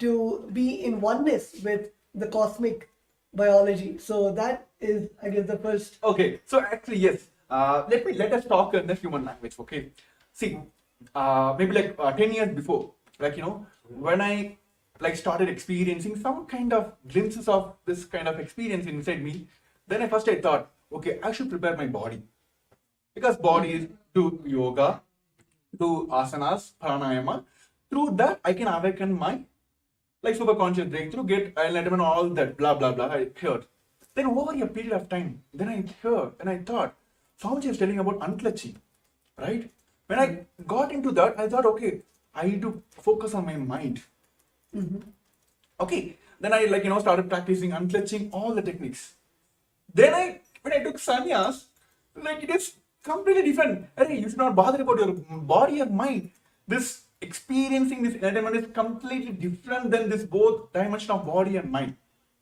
to be in oneness with the cosmic biology. So that is, I guess, the first. Okay, so actually yes. Let us talk in the human language. Okay, see, maybe like 10 years before, like when I like started experiencing some kind of glimpses of this kind of experience inside me, then I thought, okay, I should prepare my body, because body is do yoga, do asanas, pranayama. Through that, I can awaken my like superconscious breakthrough, get enlightenment, all that blah blah blah. I heard. Then over a period of time, then I heard and I thought, Swamiji is telling about unclutching, right? When I got into that, I thought, okay, I need to focus on my mind. Okay, then I started practicing unclutching all the techniques. Then when I took sannyas, like it is completely different. Hey, you should not bother about your body or mind. This experiencing this enlightenment is completely different than this both dimension of body and mind.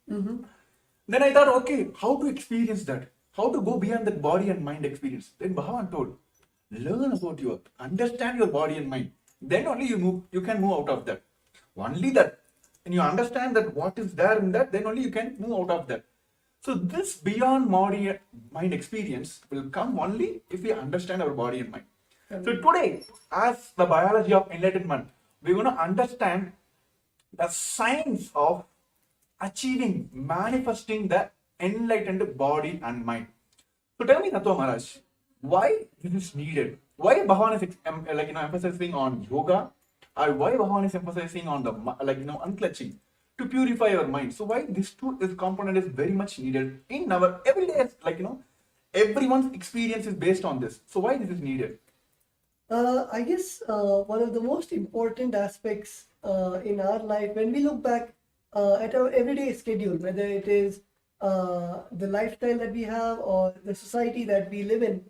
Then I thought, okay, how to experience that? How to go beyond that body and mind experience? Then Bhagavan told, learn about understand your body and mind. Then only you can move out of that. Only that. And you understand that what is there in that, then only you can move out of that. So this beyond body mind experience will come only if we understand our body and mind. So today, as the biology of enlightenment, we're going to understand the science of achieving, manifesting the enlightened body and mind. So tell me, Natwa Maharaj, why this is needed? Why Bhagavan is emphasizing on yoga, or why Bhagavan is emphasizing on the unclutching to purify our mind? So why this component is very much needed in our everyday, everyone's experience is based on this. So why this is needed? I guess one of the most important aspects in our life, when we look back at our everyday schedule, whether it is the lifestyle that we have or the society that we live in,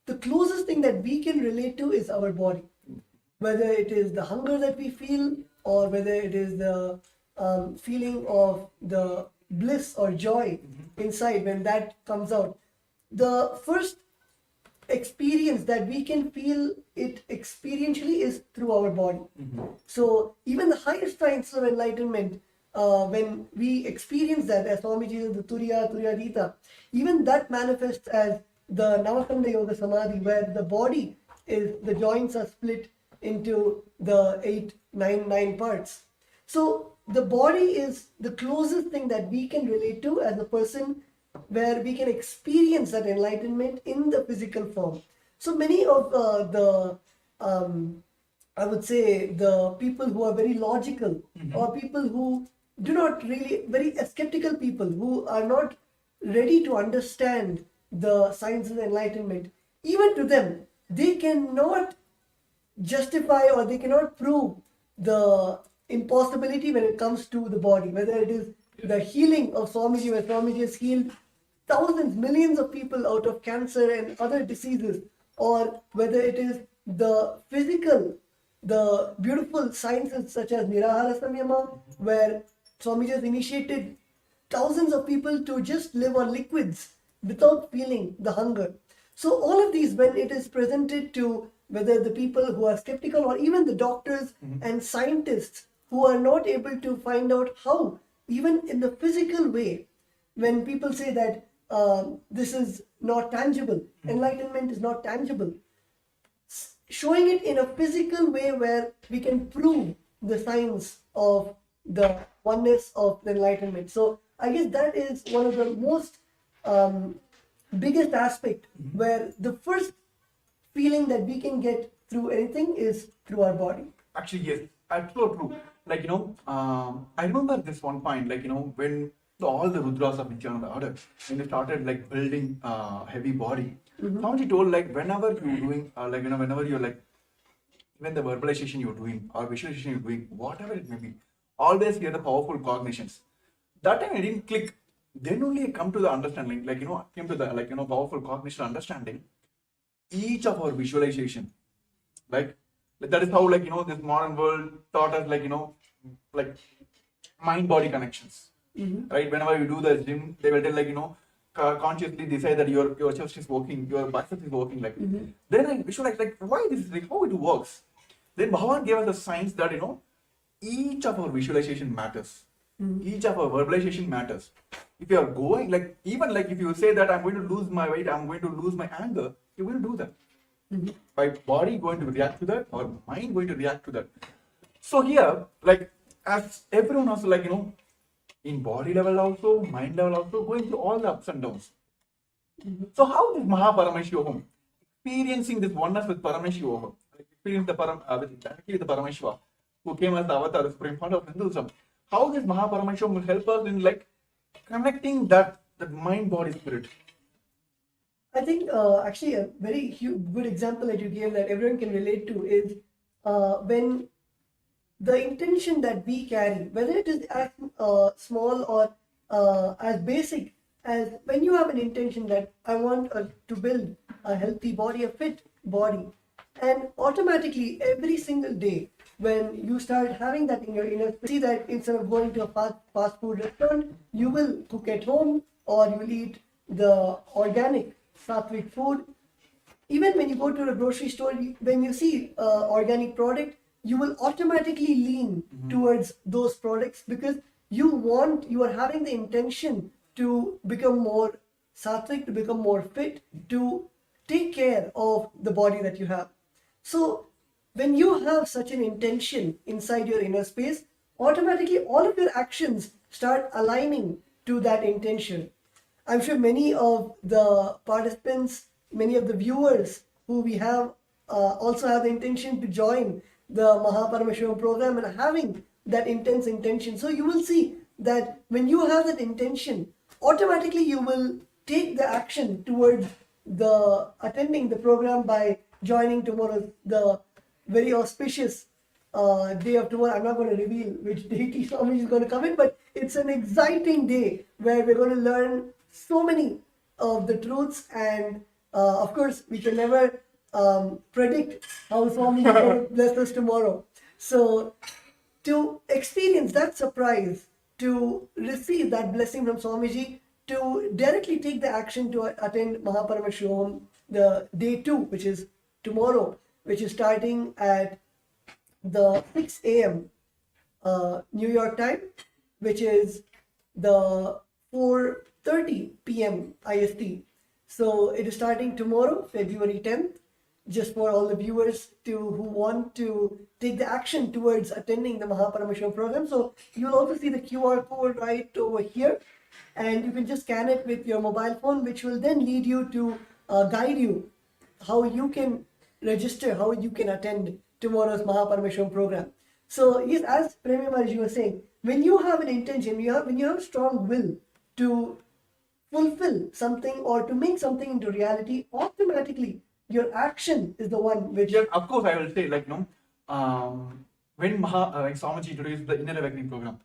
the closest thing that we can relate to is our body. Whether it is the hunger that we feel, or whether it is the feeling of the bliss or joy inside when that comes out. The first experience that we can feel it experientially is through our body. So even the highest science of enlightenment, when we experience that, as Swamiji says, the Turyadita, even that manifests as the Navakanda Yoga Samadhi, where the body is, the joints are split into the 9 parts. So the body is the closest thing that we can relate to as a person, where we can experience that enlightenment in the physical form. So many of I would say, the people who are very logical, or people who do not really, very skeptical people who are not ready to understand the science of enlightenment, even to them, they cannot justify or they cannot prove the impossibility when it comes to the body, whether it is the healing of Swamiji, where Swamiji has healed thousands, millions of people out of cancer and other diseases, or whether it is the physical, the beautiful sciences such as Nirahara Samyama, where Swamiji has initiated thousands of people to just live on liquids without feeling the hunger. So all of these, when it is presented to whether the people who are skeptical, or even the doctors and scientists who are not able to find out how, even in the physical way, when people say that this is not tangible, enlightenment is not tangible, showing it in a physical way where we can prove the science of the oneness of the enlightenment. So I guess that is one of the most biggest aspect, where the first feeling that we can get through anything is through our body. Actually, yes, that's so true. I remember this one point, when all the Rudras of Nithyananda order, when they started building heavy body, Swamiji told whenever you're doing, whenever you're even the verbalization you're doing or visualization you're doing, whatever it may be, always hear the powerful cognitions. That time I didn't click. Then only I come to the understanding, came to the powerful cognition understanding. Each of our visualization, that is how this modern world taught us mind-body connections. Right? Whenever you do the gym, they will tell consciously decide that your chest is working, your bicep is working. Then I visualize why this is how it works. Then Bhagavan gave us the science that each of our visualization matters. Each of our verbalization matters. If you are going, like, even like if you say that I'm going to lose my weight, I'm going to lose my anger, you're going to do that. My body going to react to that, or mind going to react to that. So here, like, as everyone also, like, in body level also, mind level also, going through all the ups and downs. So how is Mahaparameshivam experiencing this oneness with Paramashivam, like experience the with the Parameshwar, who came as the avatar, the supreme founder of Hinduism? How this Mahaparameshivam will help us in like connecting that mind, body, spirit? I think actually a very good example that you gave that everyone can relate to is when the intention that we carry, whether it is as small or as basic as when you have an intention that I want to build a healthy body, a fit body, and automatically every single day when you start having that in your inner space, see that instead of going to a fast food restaurant, you will cook at home or you will eat the organic sattvic food. Even when you go to a grocery store, when you see organic product, you will automatically lean towards those products because you are having the intention to become more sattvic, to become more fit, to take care of the body that you have. So when you have such an intention inside your inner space, automatically all of your actions start aligning to that intention. I'm sure many of the participants, many of the viewers who we have also have the intention to join the Mahaparameshivam program and having that intense intention. So you will see that when you have that intention, automatically you will take the action towards the attending the program by joining tomorrow, the very auspicious day of tomorrow. I'm not going to reveal which deity Swami is going to come in, but it's an exciting day where we're going to learn so many of the truths, and of course we can never predict how Swami is going to bless us tomorrow. So to experience that surprise, to receive that blessing from Swamiji, to directly take the action to attend Mahaparameshivam, the day 2, which is tomorrow, which is starting at the 6 a.m. New York time, which is the 4:30 p.m. IST. So it is starting tomorrow, February 10th, just for all the viewers who want to take the action towards attending the Mahaparameshivam program. So you'll also see the QR code right over here, and you can just scan it with your mobile phone, which will then lead you to guide you how you can register, how you can attend tomorrow's Mahaparameshivam program. So yes, as Premi Maharaj was saying, when you have an intention, when you have strong will to fulfill something or to make something into reality, automatically your action is the one which... Yeah, of course, I will say, like, when Swamiji introduced the Inner Awakening program,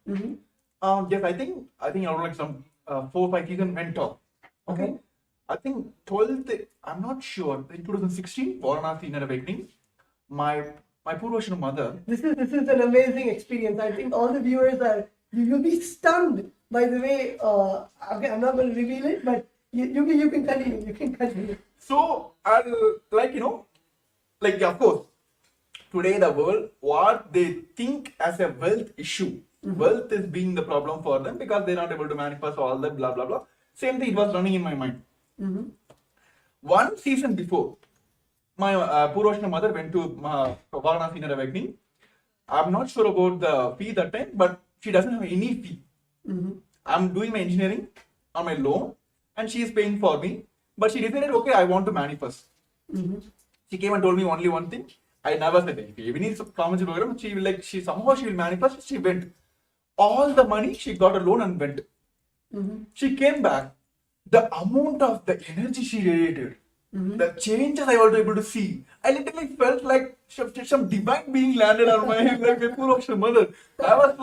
yes, I think around like some 4-5 seasons went off. Okay. I think 12th, I'm not sure, in 2016, Varanasi Inner Awakening, my Purvashana mother... This is an amazing experience. I think all the viewers you'll be stunned by the way, okay, I'm not going to reveal it, but you can continue. You can continue. So, like, of course, today the world, what they think as a wealth issue, wealth is being the problem for them because they're not able to manifest all that, blah, blah, blah. Same thing, it was running in my mind. One season before, my Purvashana mother went to Varanasi Inner Awakening. I'm not sure about the fee that time, but she doesn't have any fee. I'm doing my engineering on my loan and she is paying for me. But she decided, okay, I want to manifest. She came and told me only one thing. I never said, if you need some Swamiji program, she will manifest. She went. All the money, she got a loan and went. She came back. The amount of the energy she radiated, the changes I was able to see, I literally felt like some divine being landed on my head, like my Purvashana mother. I was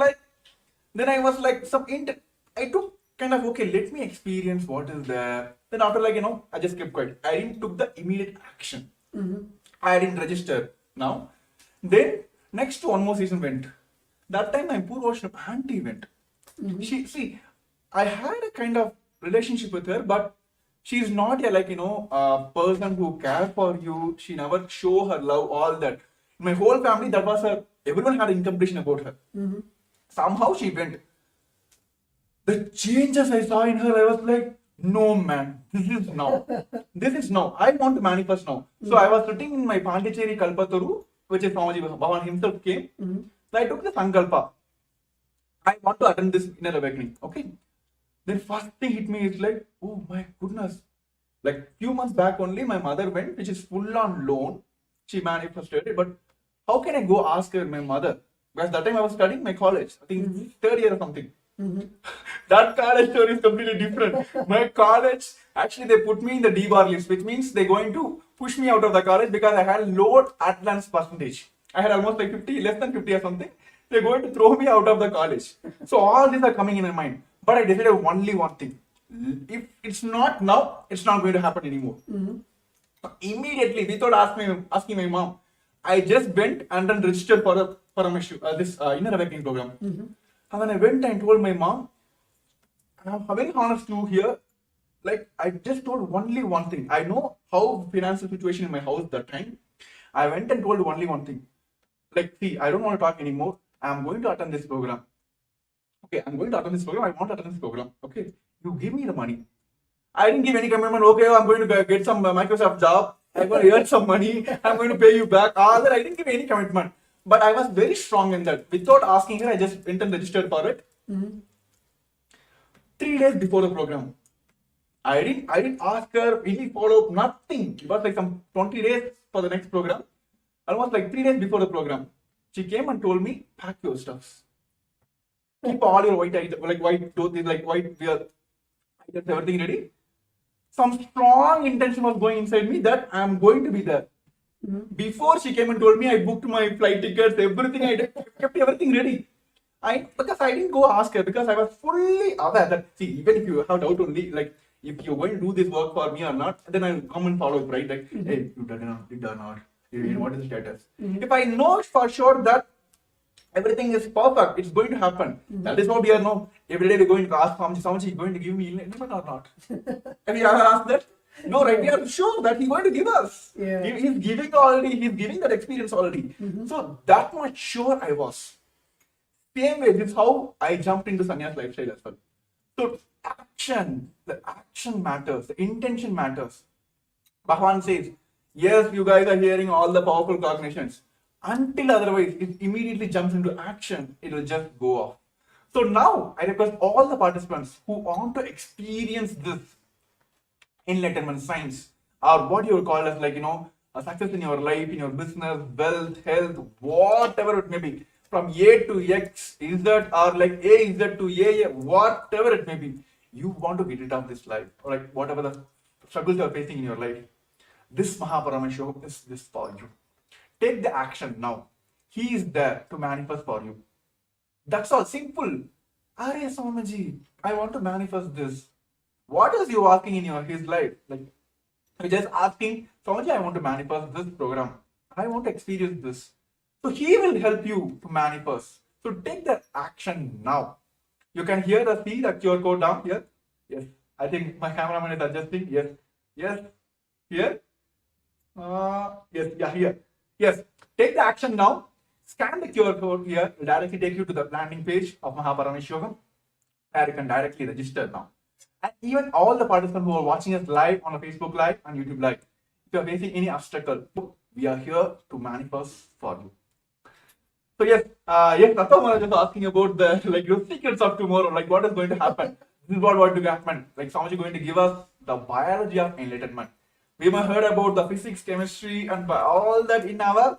like, I took kind of, okay, let me experience what is there. Then after, I just kept quiet. I didn't took the immediate action. I didn't register now. Then next one more season went. That time my Purvashana auntie went. I had a kind of relationship with her, but she's not a person who cares for you. She never show her love, all that. My whole family, that was her. Everyone had incompletion about her. Somehow she went. The changes I saw in her, I was like, no man, this is now. This is now. I want to manifest now. So I was sitting in my Pondicherry Kalpataru, which is Swamiji Bhavan himself came. So I took the Sankalpa. I want to attend this inner awakening. Okay. Then first thing hit me is like, oh my goodness. Like few months back only, my mother went, which is full on loan. She manifested it, but how can I go ask her, my mother? Because that time I was studying my college, I think third year or something. That college story is completely different. My college, actually they put me in the D-bar list, which means they're going to push me out of the college because I had low attendance percentage. I had almost like 50, less than 50 or something. They're going to throw me out of the college. So all these are coming in my mind. But I decided only one thing. If it's not now, it's not going to happen anymore. Immediately, without asking my mom, I just went and then registered for the Paramashivam, this inner awakening program. And when I went and told my mom, I'm very honest to here, like I just told only one thing. I know how financial situation in my house that time. I went and told only one thing. Like, see, I don't want to talk anymore. I'm going to attend this program. Okay, I'm going to attend this program. I want to attend this program. Okay, you give me the money. I didn't give any commitment. Okay, I'm going to get some Microsoft job. I'm going to earn some money. I'm going to pay you back. All that, I didn't give any commitment. But I was very strong in that. Without asking her, I just went and registered for it. 3 days before the program, I didn't ask her any follow-up, nothing. It was like some 20 days for the next program. Almost like 3 days before the program, she came and told me, pack your stuffs. Keep all your white items, like white clothes, like white wear items, everything ready. Some strong intention was going inside me that I am going to be there. Before she came and told me, I booked my flight tickets, everything. I did, kept everything ready. Because I didn't go ask her, because I was fully aware that, see, even if you have doubt only, like if you're going to do this work for me or not, then I'll come and follow it, right? Like, hey, you done or not? What is the status? If I know for sure that everything is perfect, it's going to happen. That is what we are now. Every day we're going to ask Swamiji, is going to give me enlightenment or not? Have you ever asked that? No, right? We are sure that he's going to give us. Yeah. He's giving already, he's giving that experience already. So that much sure I was. Same way, this is how I jumped into sannyas lifestyle as well. So the action matters, the intention matters. Bhagavan says, yes, you guys are hearing all the powerful cognitions. Until otherwise, it immediately jumps into action, it will just go off. So now, I request all the participants who want to experience this enlightenment science, or what you would call as like, a success in your life, in your business, wealth, health, whatever it may be, from A to X, Z, or like A, Z to A, whatever it may be, you want to get rid of this life, or like whatever the struggles you are facing in your life. This Paramashivam is this for you. Take the action now. He is there to manifest for you. That's all. Simple. Arey Swamiji, I want to manifest this. What is you asking in his life? Like, you're just asking, Swamiji, I want to manifest this program. I want to experience this. So he will help you to manifest. So take that action now. You can see the QR code down here. Yes. I think my cameraman is adjusting. Yes. Yes. Here. Yes. Yeah, here. Yes. Take the action now. Scan the QR code here. It will directly take you to the landing page of Paramashivam. And you can directly register now. And even all the participants who are watching us live on a Facebook Live and YouTube Live, if you are facing any obstacle, we are here to manifest for you. So yes, Pratham was just asking about the secrets of tomorrow, like what is going to happen. This is what will happen. Like Swamiji is going to give us the biology of enlightenment. We might heard about the physics, chemistry, and all that in our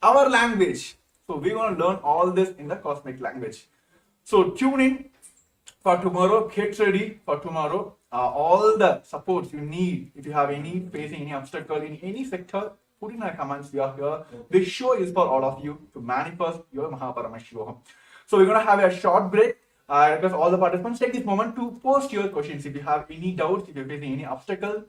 language. So we're going to learn all this in the cosmic language. So tune in for tomorrow. Get ready for tomorrow. All the supports you need, if you have facing any obstacle in any sector, put in the comments. We are here. This show is for all of you to manifest your Paramashivam. So we're going to have a short break. I request all the participants take this moment to post your questions. If you have any doubts, if you're facing any obstacle,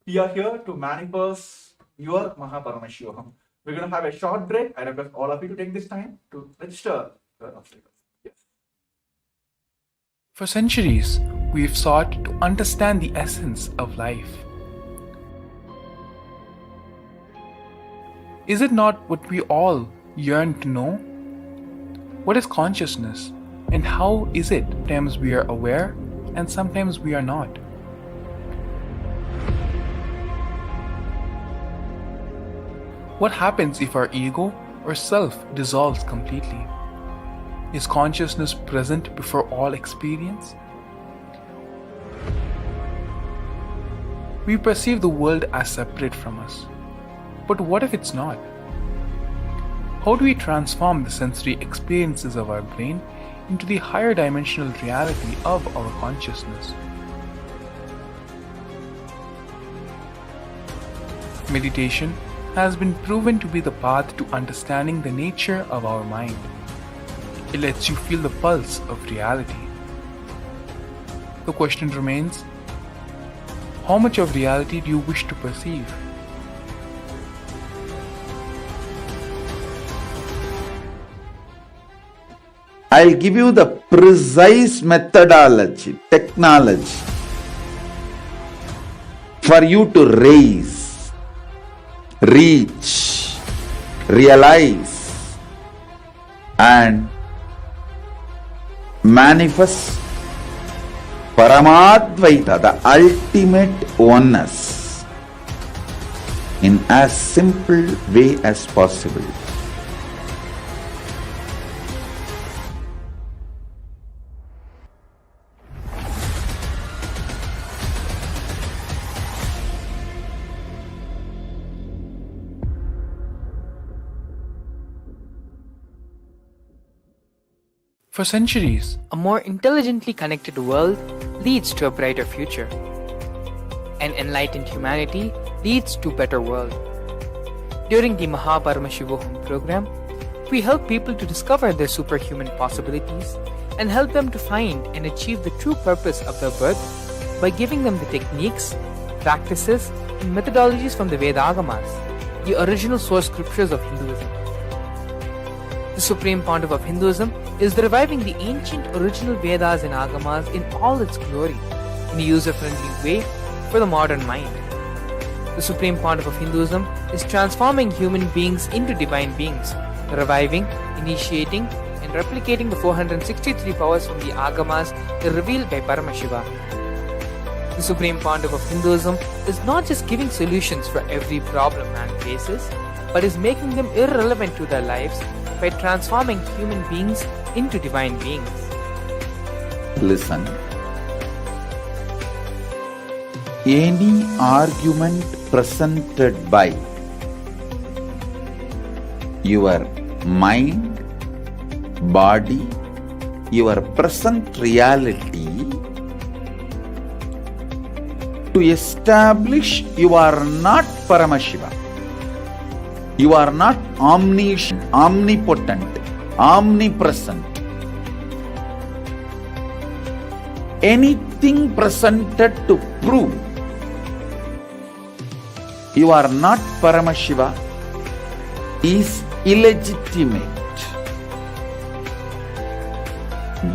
we are here to manifest your Paramashivam. We're going to have a short break. I request all of you to take this time to register your obstacles. Yes. For centuries, we've sought to understand the essence of life. Is it not what we all yearn to know? What is consciousness, and how is it sometimes we are aware and sometimes we are not? What happens if our ego or self dissolves completely? Is consciousness present before all experience? We perceive the world as separate from us. But what if it's not? How do we transform the sensory experiences of our brain into the higher dimensional reality of our consciousness? Meditation has been proven to be the path to understanding the nature of our mind. It lets you feel the pulse of reality. The question remains, how much of reality do you wish to perceive? I'll give you the precise methodology, technology for you to raise, reach, realize, and manifest Paramadvaita, the ultimate oneness, in as simple way as possible. For centuries, A more intelligently connected world leads to a brighter future. An enlightened humanity leads to a better world. During the Paramashivam program, we help people to discover their superhuman possibilities and help them to find and achieve the true purpose of their birth by giving them the techniques, practices, and methodologies from the Vedagamas, the original source scriptures of Hinduism. The Supreme Pontiff of Hinduism is reviving the ancient original Vedas and Agamas in all its glory, in a user-friendly way for the modern mind. The Supreme Pontiff of Hinduism is transforming human beings into divine beings, reviving, initiating, and replicating the 463 powers from the Agamas revealed by Paramashivam. The Supreme Pontiff of Hinduism is not just giving solutions for every problem man faces, but is making them irrelevant to their lives by transforming human beings into divine beings. Listen. Any argument presented by your mind, body, your present reality to establish you are not Paramashiva. You are not omniscient, omnipotent, omnipresent. Anything presented to prove you are not Paramashiva is illegitimate.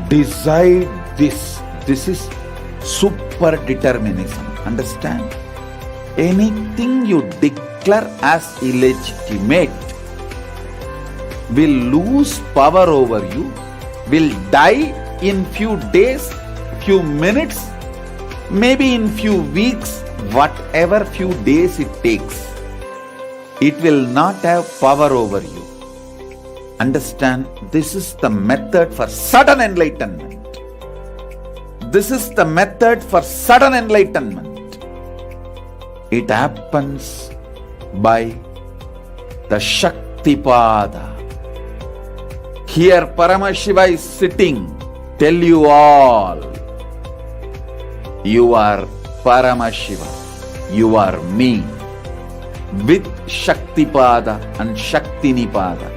Decide this. This is super determinism. Understand? Anything you declare as illegitimate will lose power over you, will die in few days, few minutes, maybe in few weeks, whatever few days it takes. It will not have power over you. Understand? This is the method for sudden enlightenment. This is the method for sudden enlightenment. It happens by the Shaktipada. Here Paramashiva is sitting. Tell you all, you are Paramashiva. You are me. With Shaktipada and Shaktinipada.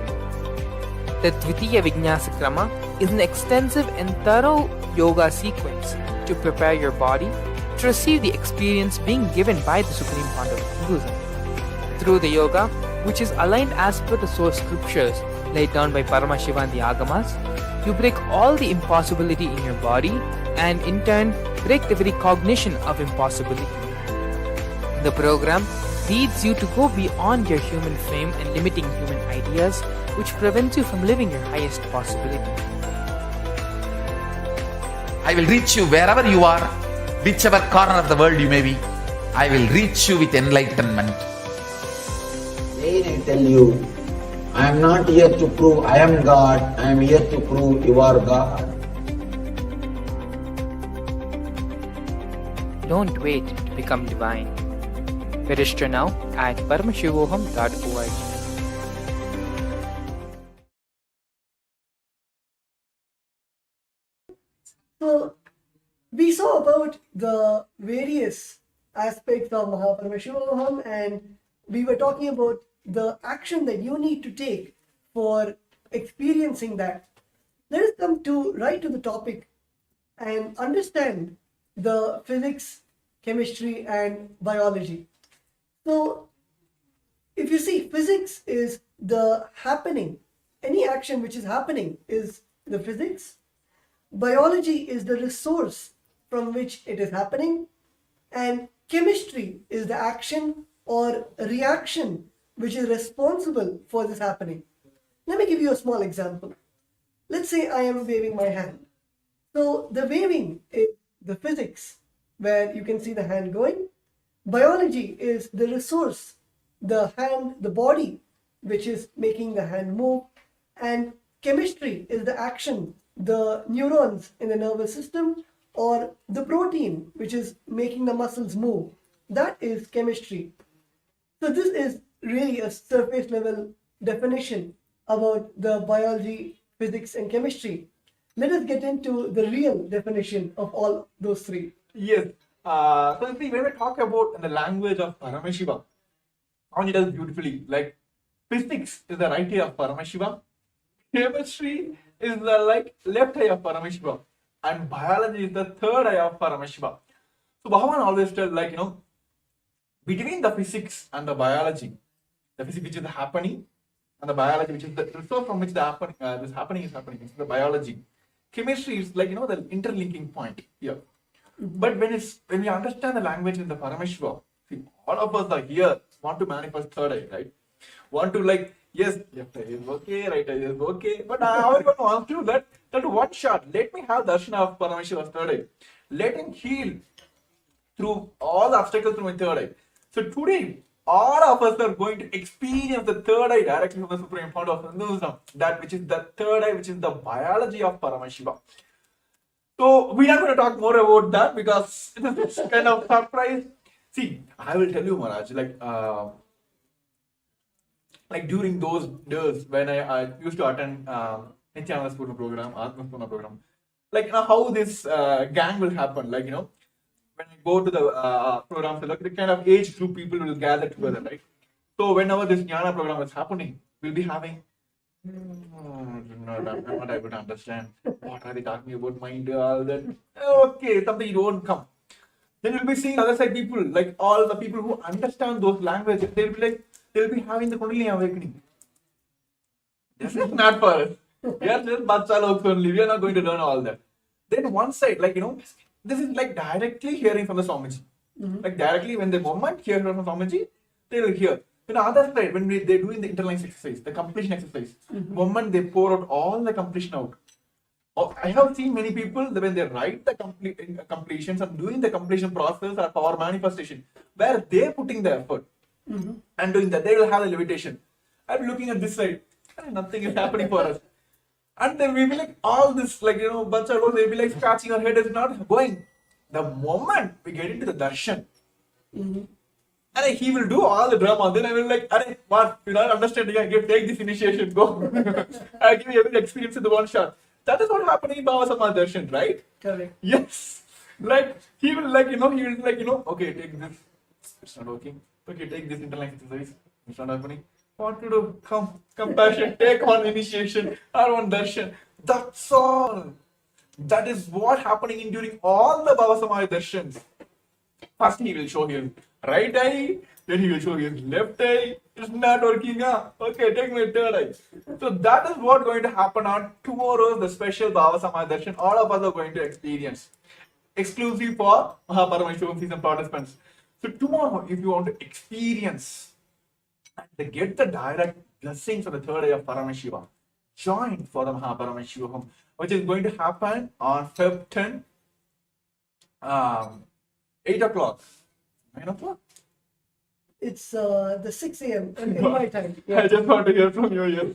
The Dvitiya Vijnasa Krama is an extensive and thorough yoga sequence to prepare your body to receive the experience being given by the Supreme Pontiff of Hinduism. Through the yoga, which is aligned as per the source scriptures laid down by Paramashiva and the Agamas, you break all the impossibility in your body and in turn break the very cognition of impossibility. In the program, leads you to go beyond your human frame and limiting human ideas, which prevents you from living your highest possibility. I will reach you wherever you are, whichever corner of the world you may be. I will reach you with enlightenment. Again I tell you, I am not here to prove I am God, I am here to prove you are God. Don't wait to become divine. Register now at paramashivoham.org. So we saw about the various aspects of Paramashivam, and we were talking about the action that you need to take for experiencing that. Let us come to right to the topic and understand the physics, chemistry, and biology. So if you see, physics is the happening. Any action which is happening is the physics. Biology is the resource from which it is happening, and chemistry is the action or reaction which is responsible for this happening. Let me give you a small example. Let's say I am waving my hand. So the waving is the physics, where you can see the hand going. Biology is the resource, the hand, the body, which is making the hand move. And chemistry is the action, the neurons in the nervous system, or the protein which is making the muscles move. That is chemistry. So this is really a surface level definition about the biology, physics, and chemistry. Let us get into the real definition of all those three. Yes. So see, when we talk about the language of Paramashivam, Anya does beautifully. Like physics is the right eye of Paramashivam, chemistry is the left eye of Paramashivam, and biology is the third eye of Paramashivam. So Bhagavan always tells between the physics and the biology, the physics which is happening and the biology which is the resource from which this happening is happening, it's the biology. Chemistry is the interlinking point here. But when we understand the language in the Paramashiva, see, all of us are here, want to manifest third eye, right? Want to yes, left eye is okay, right eye is okay, but everyone wants to that one shot. Let me have darshan of Paramashiva's third eye. Let him heal through all the obstacles through my third eye. So today, all of us are going to experience the third eye directly from the Supreme Fount of Hinduism, that which is the third eye, which is the biology of Paramashiva. So we are going to talk more about that because it is kind of surprise. See, I will tell you, Maharaj, during those days when I used to attend Nithyananda's program, Atma's program, how this gang will happen, when I go to the program, the kind of age group people will gather together, right? So whenever this Jnana program is happening, we'll be having I'm not able to understand. What are they talking about? Mind, all that. Okay, something you won't come. Then you'll be seeing other side people, all the people who understand those languages. They'll be having the Kundalini awakening. This is not for us. We are just Batsa Loks only. We are not going to learn all that. Then one side, this is directly hearing from the Swamiji. Directly when the moment hear from Swamiji, they will hear. On the other side, when they're doing the internalize exercise, the completion exercise, moment they pour out all the completion out. I have seen many people when they write the completions and doing the completion process or power manifestation, where they're putting the effort and doing that, they will have the levitation. I'm looking at this side, nothing is happening for us. And then we will all this, bunch of they'll be scratching our head, is not going. The moment we get into the darshan, he will do all the drama. Then I will what? You're not understanding. Take this initiation. Go. I give you every experience in the one shot. That is what happened in Baba Samadhi Darshan, right? Correct. Yes. He will okay, take this. It's not working. Okay, take this internal exercise. It's not happening. What to do? Come. Compassion. Take one initiation or one darshan. That's all. That is what happening during all the Baba Samadhi Darshans. First he will show his right eye, then he will show his left eye. It's not working, Okay, take my third eye. So that is what going to happen on tomorrow's the special Baba Samadhi Darshan. All of us are going to experience. Exclusive for Paramashivam season participants. So tomorrow, if you want to experience and get the direct blessings of the third eye of Paramashiva, join for the Mahaparamashivaham, which is going to happen on Feb 10, 8 o'clock, 9 o'clock. It's the 6 a.m. in my time. I just want to hear from you here.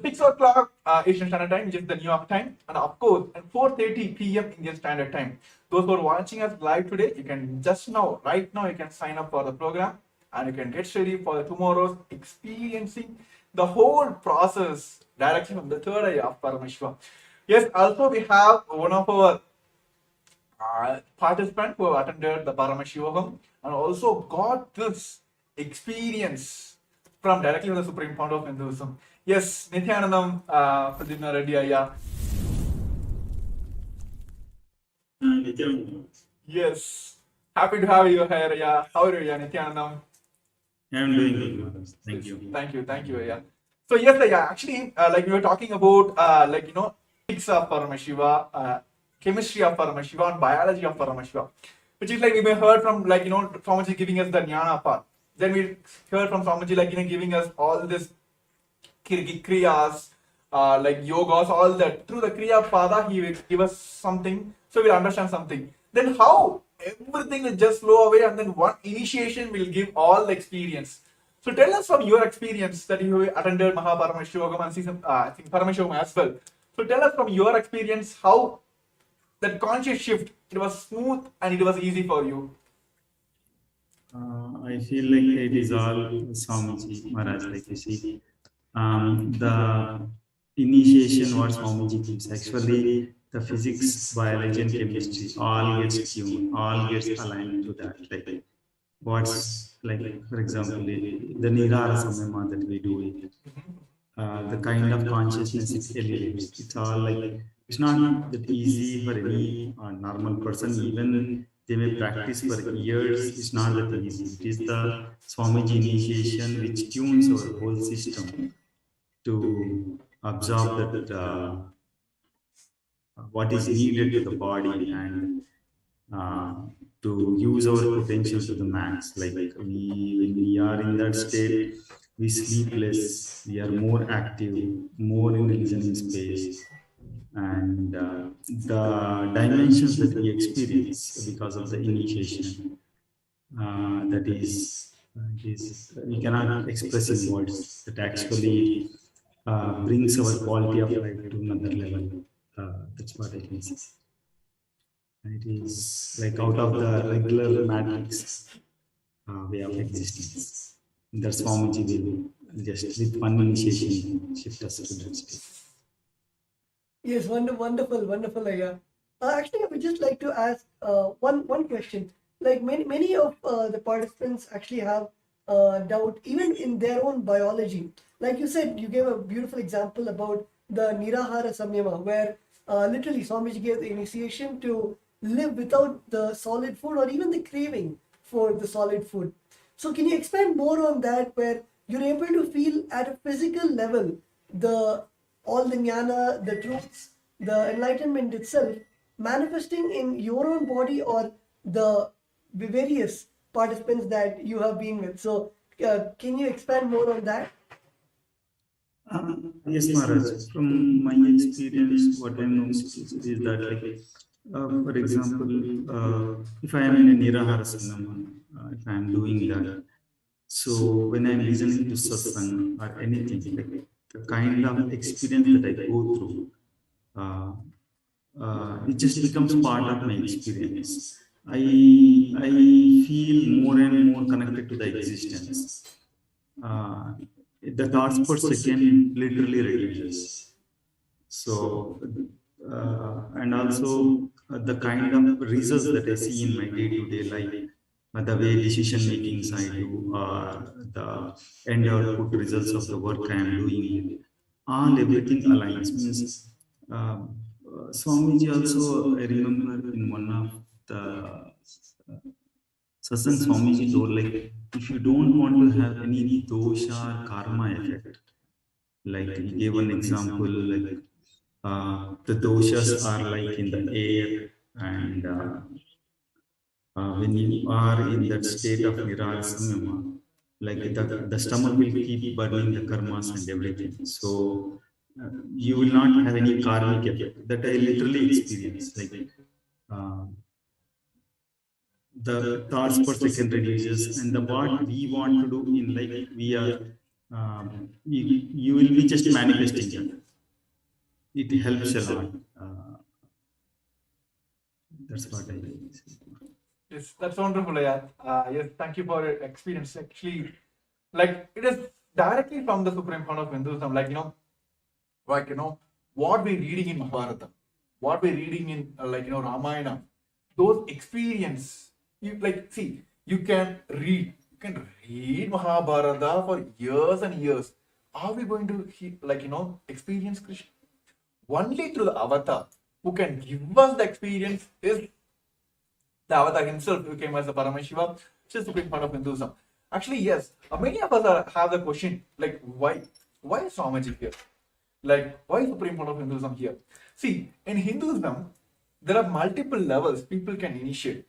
6 o'clock Asian Standard Time, which is the New York time, and of course at 4:30 p.m. Indian Standard Time. Those who are watching us live today, you can just now, right now, you can sign up for the program and you can get ready for the tomorrow's experiencing the whole process directly from the third eye of Paramashiva. Yes, also we have one of our participants who have attended the Paramashivaham and also got this experience from directly from the Supreme Founder of Hinduism. Yes, Nithyanandam, Pradyumna Reddy Ayya. Nithyananda. Yes, happy to have you here, Ayya. How are you, Ayya, Nithyanandam? I am doing good, Maharaj. Thank you. Thank you, Ayya. So yes, Ayya, actually, like we were talking about, physics of Paramashiva, chemistry of Paramashiva, and biology of Paramashiva, which is like we may heard from Swamiji giving us the jnana part. Then we heard from Swamiji giving us all this kriyas, yogas, all that. Through the kriya pada, he will give us something, so we'll understand something. Then how everything will just flow away, and then one initiation will give all the experience. So tell us from your experience that you attended Mahaparamashivagam and season, I think Paramashivam as well. So tell us from your experience how that conscious shift, it was smooth and it was easy for you. I feel like it is all Swamiji Maharaj, like you see. The initiation what Swamiji gives, actually the physics, biology and chemistry all gets tuned, all gets aligned to that. Like what's like, for example, the Nirara Samyama that we do, the kind of consciousness it elevates. It's all like, it's not that easy for any normal person, even they may practice for years, it's not that easy. It is the Swamiji initiation which tunes our whole system to absorb that what is needed to the body and to use our potential to the max. Like when we are in that state, we sleep less, we are more active, more in the listening space, and the dimensions that we experience because of the initiation, that is we cannot express in words. That actually brings our quality of life to another level. That's what I can say. It is like out of the regular matrix way of existence. That's Swamiji will just with one initiation shift us to that state. Yes, wonderful, Ayya. Actually, I would just like to ask one question. Like many of the participants actually have doubt even in their own biology. Like you said, you gave a beautiful example about the Nirahara Samyama, where literally Swamiji gave the initiation to live without the solid food or even the craving for the solid food. So can you expand more on that, where you're able to feel at a physical level all the jnana, the truths, the enlightenment itself manifesting in your own body or the various participants that you have been with? So can you expand more on that? Yes, Maharaj. From my experience, what I know is that, like, for example, if I am in a Nirahara Sanama, if I am doing that, so when I am listening to satsang or anything, like the kind of experience that I go through, it just becomes part of my experience. I feel more and more connected to the existence. The thoughts per second literally reduces. So, and also the kind of results that I see in my day-to-day life, the way decision makings I do, the end output results of the work I am doing, everything aligns. Means Swamiji also, I remember in one of the satsang, Swamiji told, like, if you don't want to have any dosha or karma effect, like he gave an example, like the doshas are like in the air, and when you are in that state of Nirad Samyama, like the stomach will keep burning the karmas and everything. So you will not have any karmic effect. That I literally experience. Like uh, the thoughts per second reduces, and the what we want to do in life, we are you will be just manifesting that. It helps a lot. That's what I say. Yes, that's wonderful, yeah. Yes, thank you for your experience. Actually, like it is directly from the Supreme Court of Hinduism. What we're reading in Mahabharata, what we're reading in Ramayana, those experience. You can read Mahabharata for years and years. Are we going to experience Krishna? Only through the avatar who can give us the experience is the avatar himself, who came as the Paramashivam, which is the supreme part of Hinduism. Actually, yes, many of us have the question like, why is Swamiji here? Like, why is supreme part of Hinduism here? See, in Hinduism, there are multiple levels people can initiate.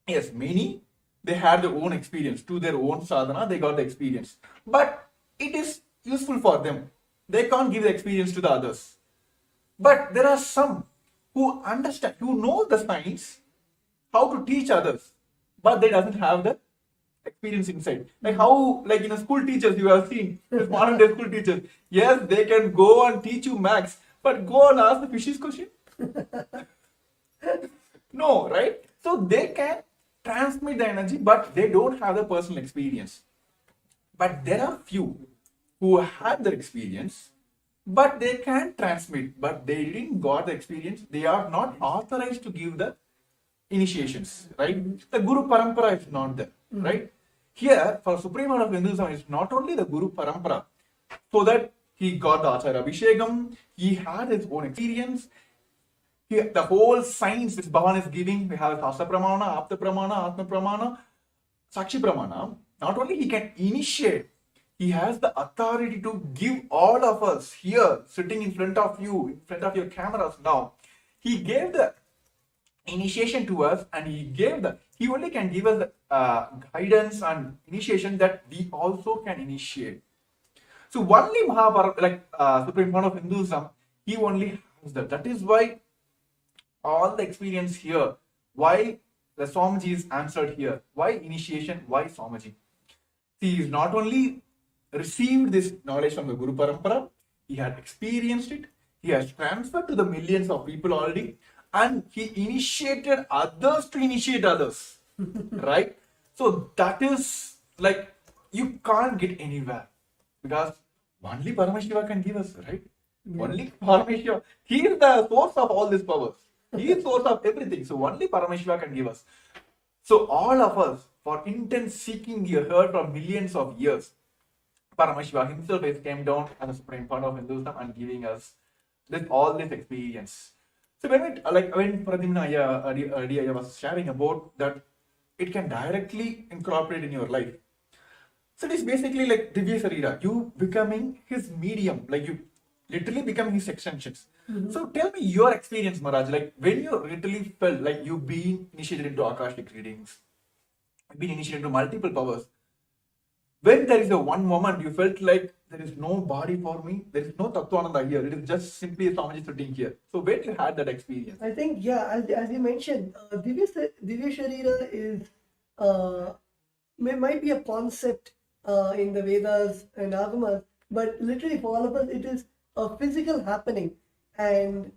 Yes, many they had their own experience to their own sadhana, they got the experience, but it is useful for them. They can't give the experience to the others. But there are some who understand, who know the science, how to teach others, but they doesn't have the experience inside. Like how, like in a school teachers, you have seen this modern day school teachers. Yes, they can go and teach you maths, but go and ask the fishes question. No, right? So they can transmit the energy, but they don't have the personal experience. But there are few who have their experience, but they can transmit, but they didn't got the experience. They are not authorized to give the initiations, right? The Guru Parampara is not there, right? Here, for Supreme Lord of Hinduism, it's not only the Guru Parampara, so that he got the Acharya Abhishekam, he had his own experience. The whole science which Bhavan is giving, we have Shastra Pramana, Apta Pramana, Atma Pramana, Sakshi Pramana. Not only he can initiate, he has the authority to give all of us here, sitting in front of you, in front of your cameras now. He gave the initiation to us, and he only can give us the guidance and initiation that we also can initiate. So only Mahabharata, Supreme Court of Hinduism, he only has that. That is why all the experience here, why the Swamiji is answered here, why initiation, why Swamiji. He is not only received this knowledge from the Guru Parampara, he had experienced it, he has transferred to the millions of people already, and he initiated others to initiate others. Right? So that is like, you can't get anywhere, because only Paramashiva can give us, right? Yeah. Only Paramashiva. He is the source of all these powers. He is source of everything. So only Paramashiva can give us. So all of us, for intense seeking, you heard from millions of years, Paramashiva himself has came down as a supreme part of Hinduism and giving us all this experience. So when Pradyumna earlier was sharing about that, it can directly incorporate in your life. So it is basically like Divya Sarira, you becoming his medium, like you literally becoming his extensions. Mm-hmm. So tell me your experience, Maharaj, like when you literally felt like you've been initiated into Akashic readings, been initiated into multiple powers. When there is a one moment you felt like there is no body for me, there is no Tattvananda here, it is just simply a Swamiji sitting here. So when you had that experience? I think, yeah, as you mentioned, Divya Sharira is, might be a concept in the Vedas and Agamas, but literally for all of us, it is a physical happening. And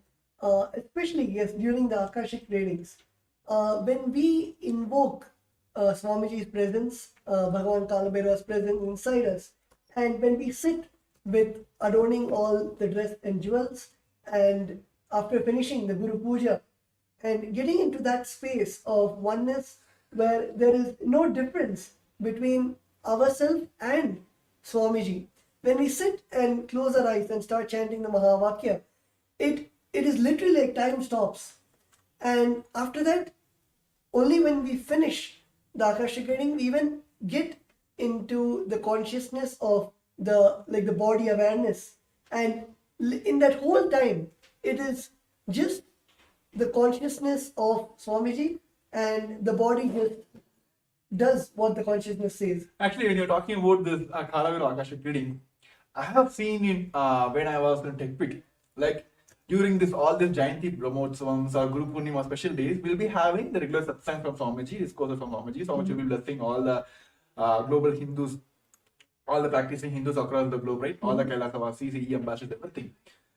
especially, yes, during the Akashic readings, when we invoke Swamiji's presence, Bhagavan Kalabhairava's presence inside us, and when we sit with adorning all the dress and jewels, and after finishing the Guru Puja, and getting into that space of oneness where there is no difference between ourselves and Swamiji. When we sit and close our eyes and start chanting the Mahavakya, it is literally like time stops. And after that, only when we finish the Akashic reading, we even get into the consciousness of the body awareness. And in that whole time, it is just the consciousness of Swamiji and the body just does what the consciousness says. Actually, when you're talking about this Khalavira Akashic reading, I have seen in when I was in TechPit, like during this all these Jayanti Brahmotsavams or Guru Purnima special days, we'll be having the regular satsang from Swamiji, discourses from Swamiji. Swamiji will be blessing all the global Hindus, all the practicing Hindus across the globe, right? All the Kailasavasis, ambassadors, everything.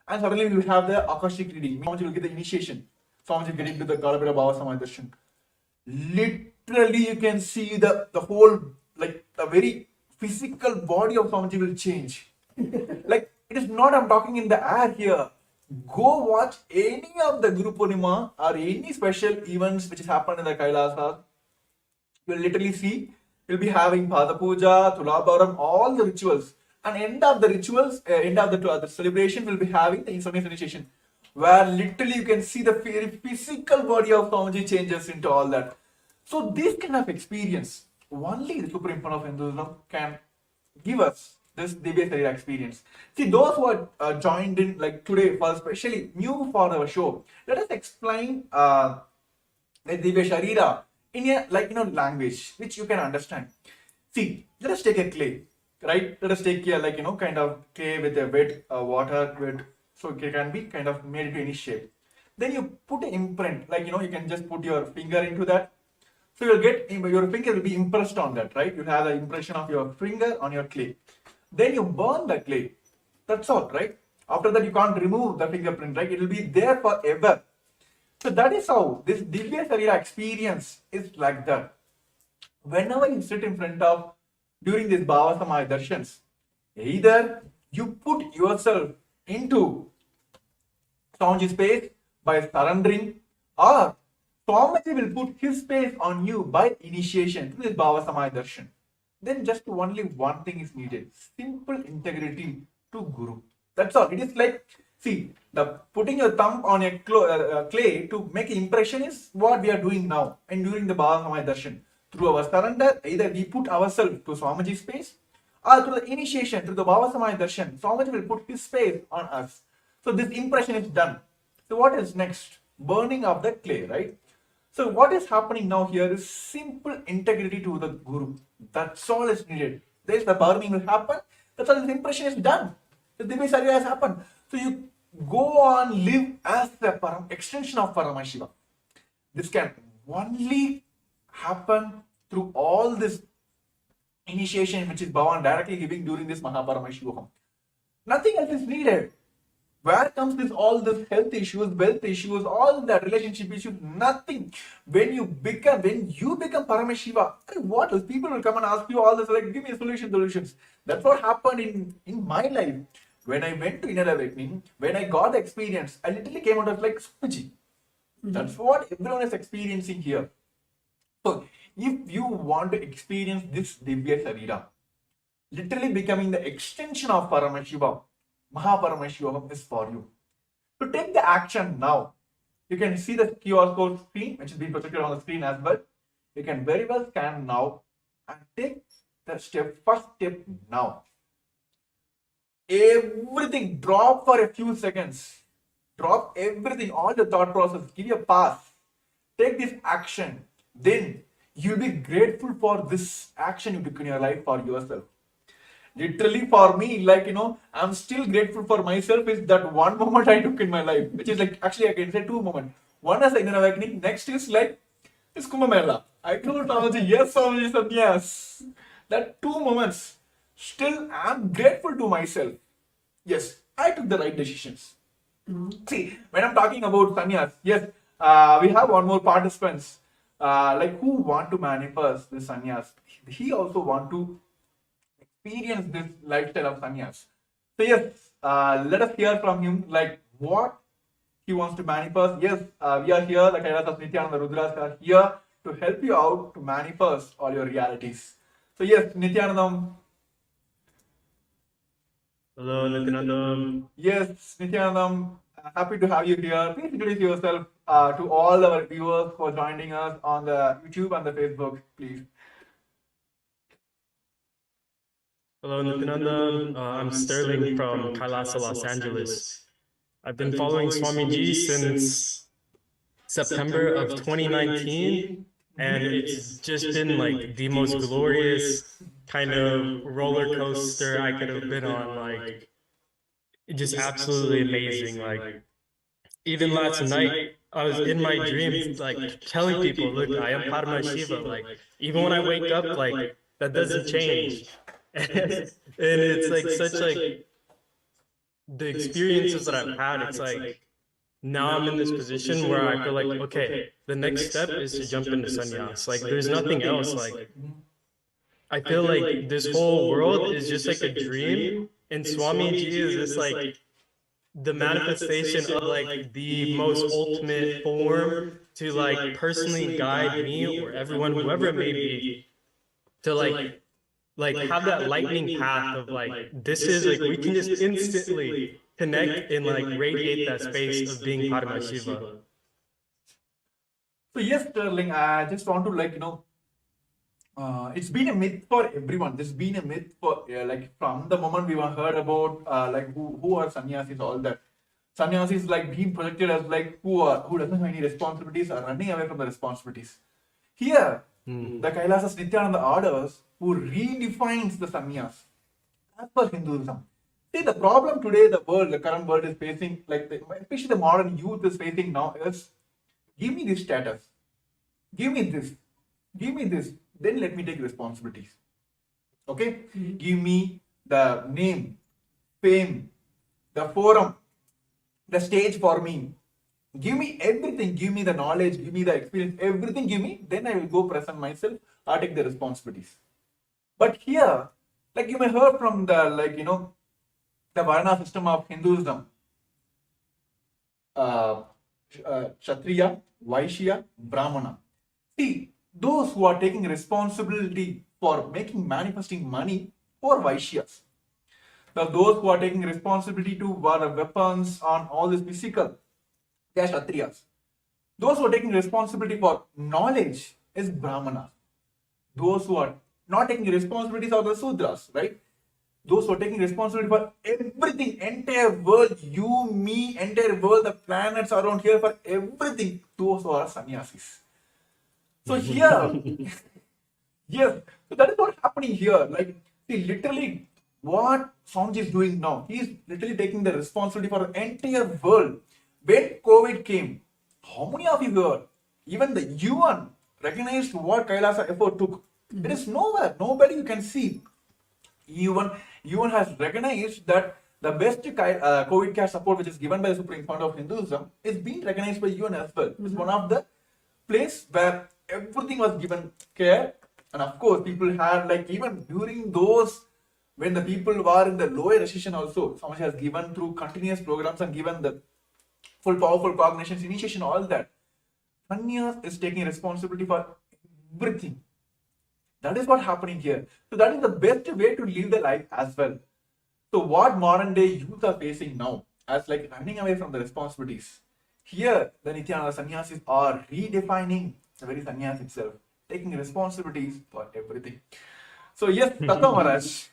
And suddenly we will have the Akashic reading. Swamiji will get the initiation. Swamiji will get into the Kalabira Bhava Samaya Darshan. Literally, you can see the whole, like the very physical body of Swamiji will change. Like, it is not I'm talking in the air here. Go watch any of the Guru Purnima or any special events which has happened in the Kailasa. You will literally see, you'll be having Pada Puja, Tulabharam, all the rituals. And end of the rituals, end of the celebration, will be having the initiation, where literally you can see the very physical body of Swamiji changes into all that. So this kind of experience, only the Supreme Point of Hinduism can give us this Divya Sarira experience. See, those who are joined in like today, for especially new for our show, let us explain the Divya Sharira in a language which you can understand. See, let us take a clay, right? Let us take a kind of clay with a wet water, so it can be kind of made into any shape. Then you put an imprint, you can just put your finger into that. So you'll get your finger will be impressed on that, right? You have the impression of your finger on your clay. Then you burn the clay. That's all, right? After that, you can't remove the fingerprint, right? It will be there forever. So that is how this Divya Sarira experience is like that. Whenever you sit in front of, during this Bhava Samaya Darshans, either you put yourself into Swamiji's space by surrendering, or Swamiji will put his space on you by initiation to this Bhava Samaya Darshan. Then just only one thing is needed: simple integrity to Guru. That's all. It is like, see, the putting your thumb on a clay to make an impression is what we are doing now and during the Bhava Samaya Darshan. Through our surrender, either we put ourselves to Swamiji's space, or through the initiation, through the Bhava Samaya Darshan, Swamiji will put his space on us. So this impression is done. So what is next? Burning of the clay, right? So what is happening now here is simple integrity to the Guru. That's all is needed. There is the burning will happen. That's all. This impression is done. The Divya Sarira has happened. So you go on, live as the extension of Paramashivam. This can only happen through all this initiation which is Bhavan directly giving during this Mahaparamashivaham. Nothing else is needed. Where comes this all this health issues, wealth issues, all that relationship issues? Nothing. When you become Paramashiva, what else? People will come and ask you all this, like, give me solutions. That's what happened in my life. When I went to inner awakening, when I got the experience, I literally came out of like Swamiji. That's what everyone is experiencing here. So if you want to experience this Divya Sarira, literally becoming the extension of Paramashiva, Mahaparamashivam is for you. To take the action now, you can see the QR code screen, which is being projected on the screen as well. You can very well scan now and take the first step now. Everything, drop for a few seconds. Drop everything, all the thought process, give you a pass. Take this action. Then you'll be grateful for this action you took in your life for yourself. Literally for me, I'm still grateful for myself is that one moment I took in my life, which is like, actually I can say two moments. One is inner awakening, next is like this Kumbh Mela. I told Swamiji, yes, Swamiji said yes. That 2 moments, still I'm grateful to myself. Yes, I took the right decisions. See, when I'm talking about sannyas, yes, we have one more participants, who want to manifest this sannyas. He also want to experience this lifestyle of sannyas. So yes, let us hear from him, like what he wants to manifest. Yes, we are here, the Kailas of Nithyananda Rudras are here to help you out to manifest all your realities. So yes, Nithyanandam. Hello, Nithyananda. Yes, Nithyanandam, happy to have you here. Please introduce yourself to all our viewers who are joining us on the YouTube and the Facebook, please. Hello, Nithyananda. I'm Sterling from Kailasa, Los Angeles. I've been following Swamiji September of 2019, and it's just been like the most glorious kind of roller coaster I could have been on. Like, just absolutely amazing. Like, even last night, I was in my dreams, like telling people, "Look, I am Paramashiva." Like, even when I wake up, like that doesn't change, and it's like such like the experiences that I've had. It's like now I'm in this position where I feel like, okay, the next step is to jump into sannyas. Like, there's nothing else. Like, I feel like this whole world is just like a dream, and Swamiji is just like the manifestation of like the most ultimate form to like personally guide me or everyone, whoever it may be, to like have that lightning path of like this is like we can just instantly connect and like radiate that space of being Paramashiva. So yes, Sterling, I just want to it's been a myth for everyone. There's been a myth for like from the moment we were heard about like who are sannyasis, all that. Sannyasis like being projected as like who doesn't have any responsibilities are running away from the responsibilities. Here, the Kailasas Nithyananda orders who redefines the sannyas as per Hinduism. See, the problem today the current world is facing, like especially the modern youth is facing now is, give me this status, give me this, then let me take responsibilities. Okay? Give me the name, fame, the forum, the stage for me. Give me everything, give me the knowledge, give me the experience, everything give me, then I will go present myself or take the responsibilities. But here, like you may heard from the the Varna system of Hinduism, Kshatriya, Vaishya, Brahmana. See, those who are taking responsibility for manifesting money for Vaishyas. Now, those who are taking responsibility to wear weapons on all this physical, they are Kshatriyas. Those who are taking responsibility for knowledge is Brahmanas. Those who are not taking responsibilities are the Sudras, right? Those who are taking responsibility for everything, entire world, you, me, entire world, the planets around here, for everything, those who are sannyasis. So here, yes, so that is what's happening here. Like, see, literally, what Swamiji is doing now, he is literally taking the responsibility for the entire world. When COVID came, how many of you here, even the UN recognized what Kailasa effort took? It is nowhere, nobody you can see. UN has recognized that the best COVID care support which is given by the Supreme Fund of Hinduism is being recognized by UN as well. It's one of the place where everything was given care, and of course people had, like, even during those when the people were in the lower recession also, Swamiji has given through continuous programs and given the full powerful cognitions, initiation, all that. Sannyas is taking responsibility for everything. That is what's happening here. So that is the best way to live the life as well. So what modern day youth are facing now as like running away from the responsibilities. Here, the Nithyananda sannyasis are redefining the very sannyas itself, taking responsibilities for everything. So yes, Tattva Maharaj.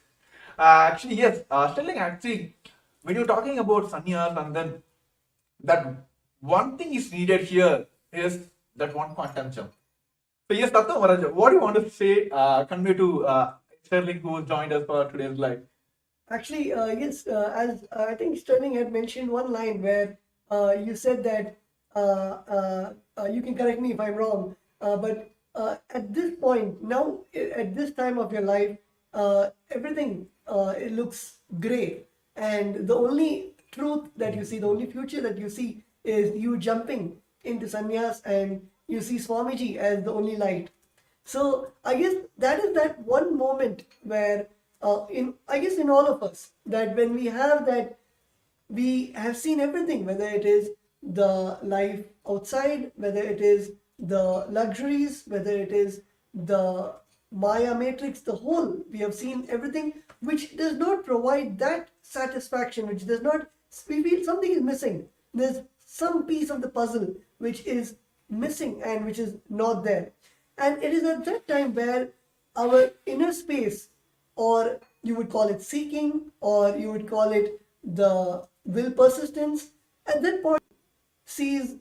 Actually, yes, Sterling, actually, when you're talking about sannyas, and then that one thing is needed here is that one quantum jump. So yes, Tattva Maharaj, what do you want to say, convey to Sterling who joined us for today's live? Actually, yes, as I think Sterling had mentioned one line where you said that you can correct me if I'm wrong, but at this point, now at this time of your life, everything it looks gray, and the only truth that you see, the only future that you see is you jumping into sannyas, and you see Swamiji as the only light. So I guess that is that one moment where in all of us, that when we have that, we have seen everything, whether it is the life outside, whether it is the luxuries, whether it is the Maya matrix, the whole, we have seen everything which does not provide that satisfaction, which does not, we feel something is missing. There's some piece of the puzzle which is missing and which is not there. And it is at that time where our inner space, or you would call it seeking, or you would call it the will persistence, at that point sees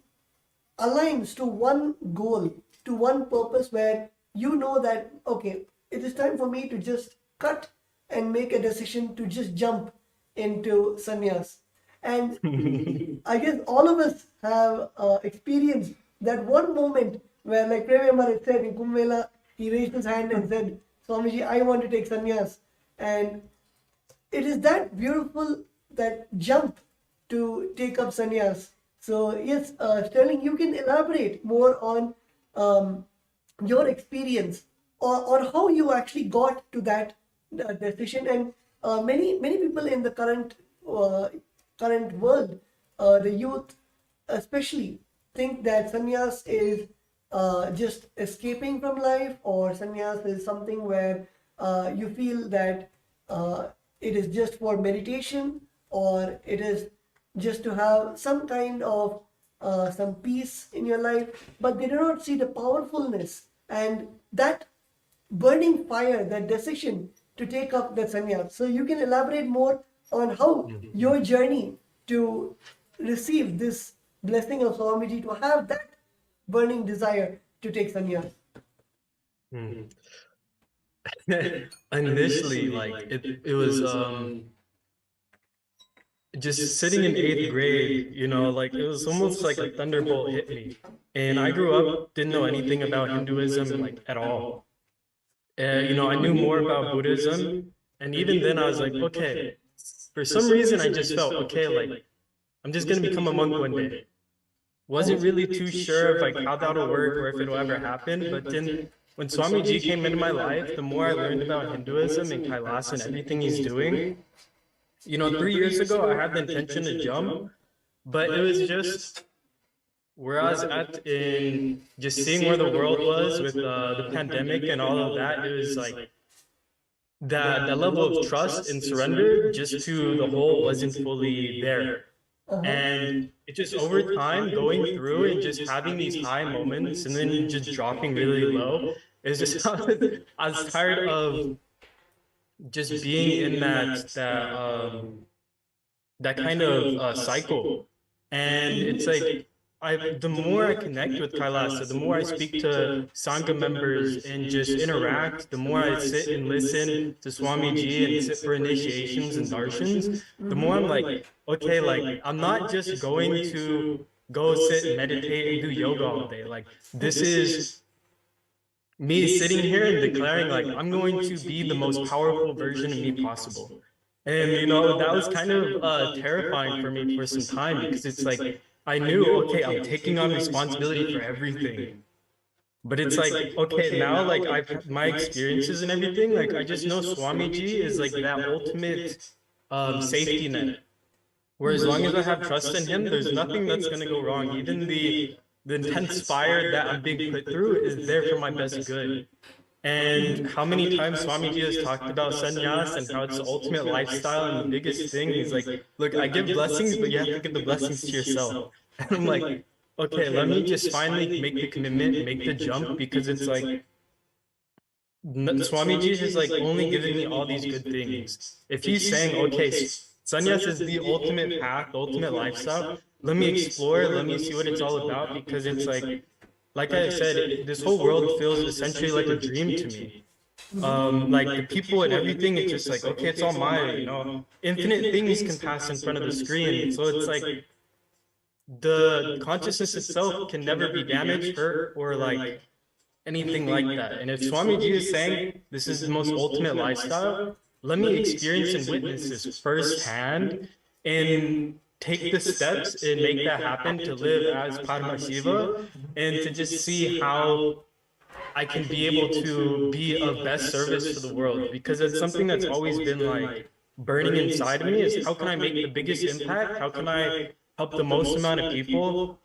aligns to one goal, to one purpose, where you know that, okay, it is time for me to just cut and make a decision to just jump into sannyas. And I guess all of us have experienced that one moment where, like Premyamar said in Kumbh, he raised his hand and said, Swamiji, I want to take sannyas. And it is that beautiful, that jump to take up sannyas. So yes, Sterling, you can elaborate more on your experience, or how you actually got to that decision. And many people in the current world, the youth especially, think that sannyas is just escaping from life, or sannyas is something where you feel that it is just for meditation, or it is just to have some kind of some peace in your life, but they do not see the powerfulness and that burning fire, that decision to take up that sannyas. So you can elaborate more on how your journey to receive this blessing of Swamiji, to have that burning desire to take sannyas. Initially, like it was just sitting in 8th grade, you know, like it was almost like a thunderbolt hit me. And I grew up, didn't know anything about Hinduism, like at all. You know, I knew more about Buddhism. And even then I was like, okay, for some reason I just felt, okay, like I'm just going to become a monk one day. Wasn't really too sure of like how that'll work or if it'll ever happen. But then when Swamiji came into my life, the more I learned about Hinduism and Kailasa and everything he's doing, you know, 3 years ago, I had the intention to jump, but it was just where I was at in just seeing where the world was with the pandemic and all of that. It was like that level of trust and surrender just to the whole wasn't fully there. And it just over time going through and just having these high moments and then just dropping really low. It's just I was tired of just being in that kind of cycle. And it's like the more I connect with Kailasa, the more I speak to Sangha members and just interact, the more I sit and listen to Swamiji and sit for initiations and darshans, the more I'm like, okay, like I'm not just going to go sit and meditate and do yoga all day. Like this is me sitting here and declaring like I'm going to be the most powerful version of me possible. And you know, that was kind of terrifying for me for some time, because it's like I knew, okay, I'm taking on responsibility for everything. But it's like, okay, now like I've my experiences and everything, like I just know Swamiji is like that ultimate safety net. Where as long as I have trust in him, there's nothing that's gonna go wrong. Even the intense fire that I'm being put through is there for my best good. And how many times Swamiji has talked about sannyas and how it's the ultimate lifestyle, and the biggest thing, he's like, look, I give blessings, but you have to give the blessings to yourself. And I'm like, okay, let me just finally make the commitment, make the jump, because it's like, Swamiji has like only given me all these good things. If he's saying, okay, sannyas is the ultimate path, the ultimate lifestyle, let me explore, let me see what it's all about, because it's like I said, this whole world feels essentially like a dream to me. Like the people and everything, it's just like, okay, it's all mine, you know. Infinite things can pass in front of the screen. So it's like the consciousness itself can never be damaged, hurt, or like anything like that. And if Swamiji is saying this is the most ultimate lifestyle, let me experience and witness this firsthand and take the steps and make that happen, to live as Paramashivam and to just see how I can be able to be of best service to the world. Because it's something that's always been like burning inside of me, is how can I make the biggest impact? How can I help the most amount of people?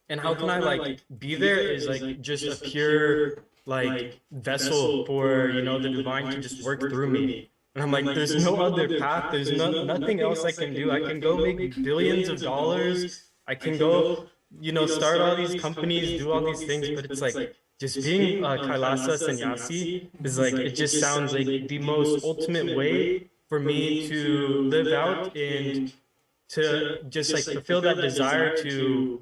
And how can I like be there as like just a pure like vessel for, you know, the divine to just work through me. And I'm like, there's no other path. There's nothing else I can do. I can go make billions of dollars. I can go, you know, start all these companies, do all these things. But it's like, just being Kailasa sannyasi is like, it just sounds like the most ultimate way for me to live out and to just like fulfill that desire to,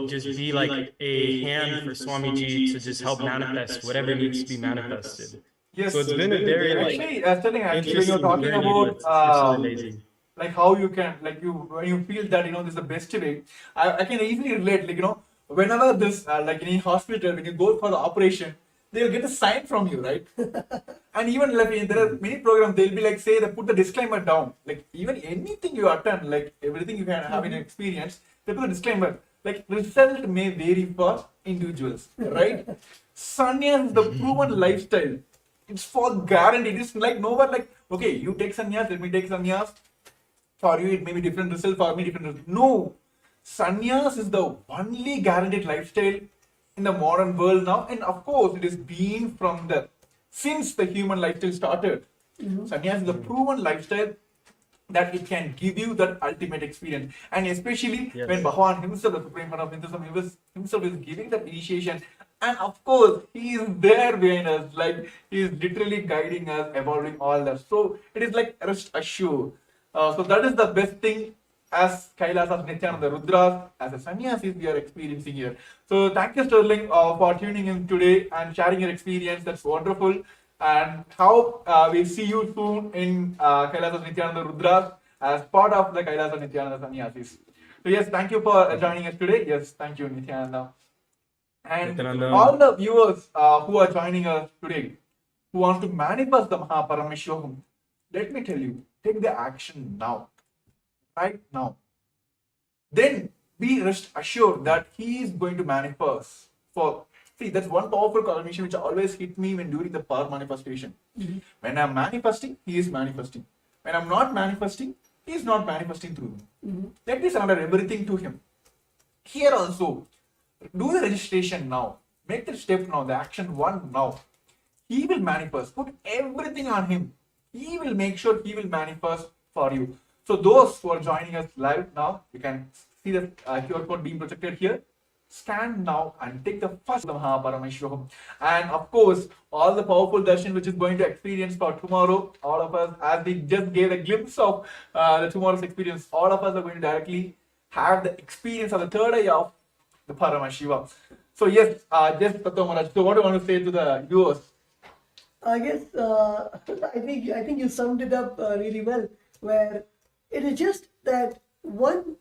just be like a hand for Swamiji to just help manifest whatever needs to be manifested. Yes, So it's been a very actually, Sterling, actually, when you're interesting talking journey, about but it's so amazing. like how you can, like you, when you feel that this is the best way, I can easily relate. Like whenever this like in any hospital, when you go for the operation, they'll get a sign from you, right? And even like there are many programs, they'll be like, say they put the disclaimer down. Like even anything you attend, like everything you can have in experience, they put a disclaimer. Like result may vary for individuals, right? Sannyas is the proven lifestyle. It's for guaranteed. It's like no one like, okay, you take sannyas, let me take sannyas. For you, it may be different result. For me, different result. No, sannyas is the only guaranteed lifestyle in the modern world now, and of course, it is been from the since the human lifestyle started. Sannyas is the proven lifestyle that it can give you that ultimate experience, and especially when Bhagavan himself, the Supreme Lord of Hinduism, himself is giving that initiation, and of course, he is there behind us, like he is literally guiding us, evolving all that. So it is like rest assured. So that is the best thing as Kailasas, Nithyananda, Rudras, as a sannyasis we are experiencing here. So thank you, Sterling, for tuning in today and sharing your experience. That's wonderful. And how we'll see you soon in Kailasas, Nithyananda, Rudras as part of the Kailasas, Nithyananda sannyasis. So yes, thank you for joining us today. Yes, thank you, Nithyananda. And Nithyananda. all the viewers who are joining us today, who want to manifest the Paramashivam, let me tell you, take the action now, right now. Then be rest assured that he is going to manifest. See, that's one powerful confirmation which always hit me when during the power manifestation. When I'm manifesting, he is manifesting. When I'm not manifesting, he is not manifesting through me. Let me surrender everything to him. Here also, do the registration now. Make the step now, the action one now. He will manifest. Put everything on him. He will make sure he will manifest for you. So those who are joining us live now, you can see the QR code being projected here. Scan now and take the first Paramashivam. And of course, all the powerful darshan which is going to experience for tomorrow, all of us, as we just gave a glimpse of the tomorrow's experience, all of us are going to directly have the experience of the third eye of the Paramashivam. So yes, just Tattva Maharaj, so what do you want to say to the viewers? I guess I think you summed it up really well. Where it is just that one,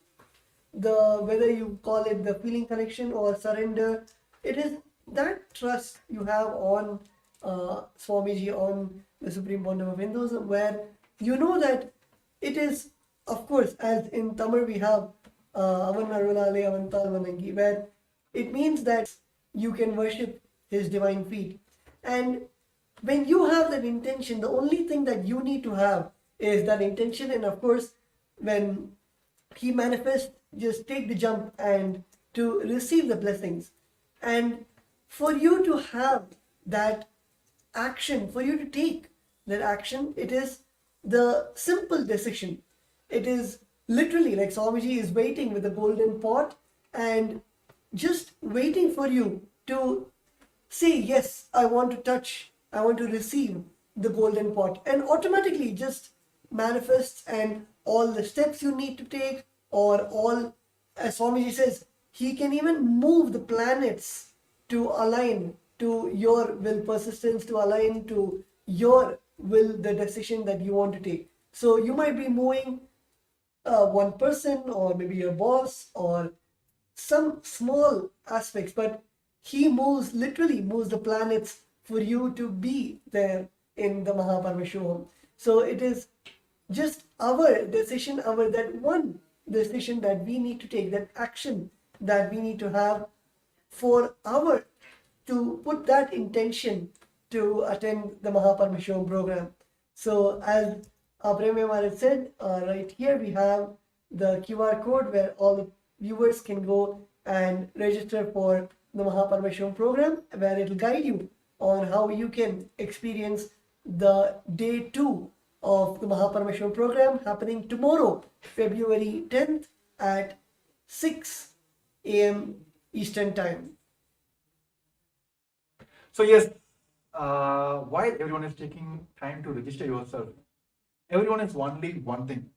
whether you call it the feeling connection or surrender, it is that trust you have on Swamiji, on the Supreme Bondam of Hinduism, where you know that it is, of course, as in Tamil we have Avan Arulale Avantal Vanangi, where it means that you can worship his divine feet. And when you have that intention, the only thing that you need to have is that intention. And of course, when he manifests, just take the jump and to receive the blessings. And for you to have that action, for you to take that action, it is the simple decision. It is literally like Swamiji is waiting with the golden pot and just waiting for you to say, yes, I want to touch, I want to receive the golden pot, and automatically just manifests, and all the steps you need to take, or all, as Swamiji says, he can even move the planets to align to your will, persistence to align to your will, the decision that you want to take. So you might be moving one person, or maybe your boss, or some small aspects, but he literally moves the planets for you to be there in the Paramashivam. So it is just our decision, that one decision that we need to take, that action that we need to have to put that intention to attend the Paramashivam program. So as Premya Maharaj said, right here we have the QR code where all the viewers can go and register for the Paramashivam program, where it will guide you on how you can experience the day 2 of the Paramashivam program happening tomorrow, February 10th at 6 a.m. Eastern Time. So yes, while everyone is taking time to register yourself, everyone is only one thing,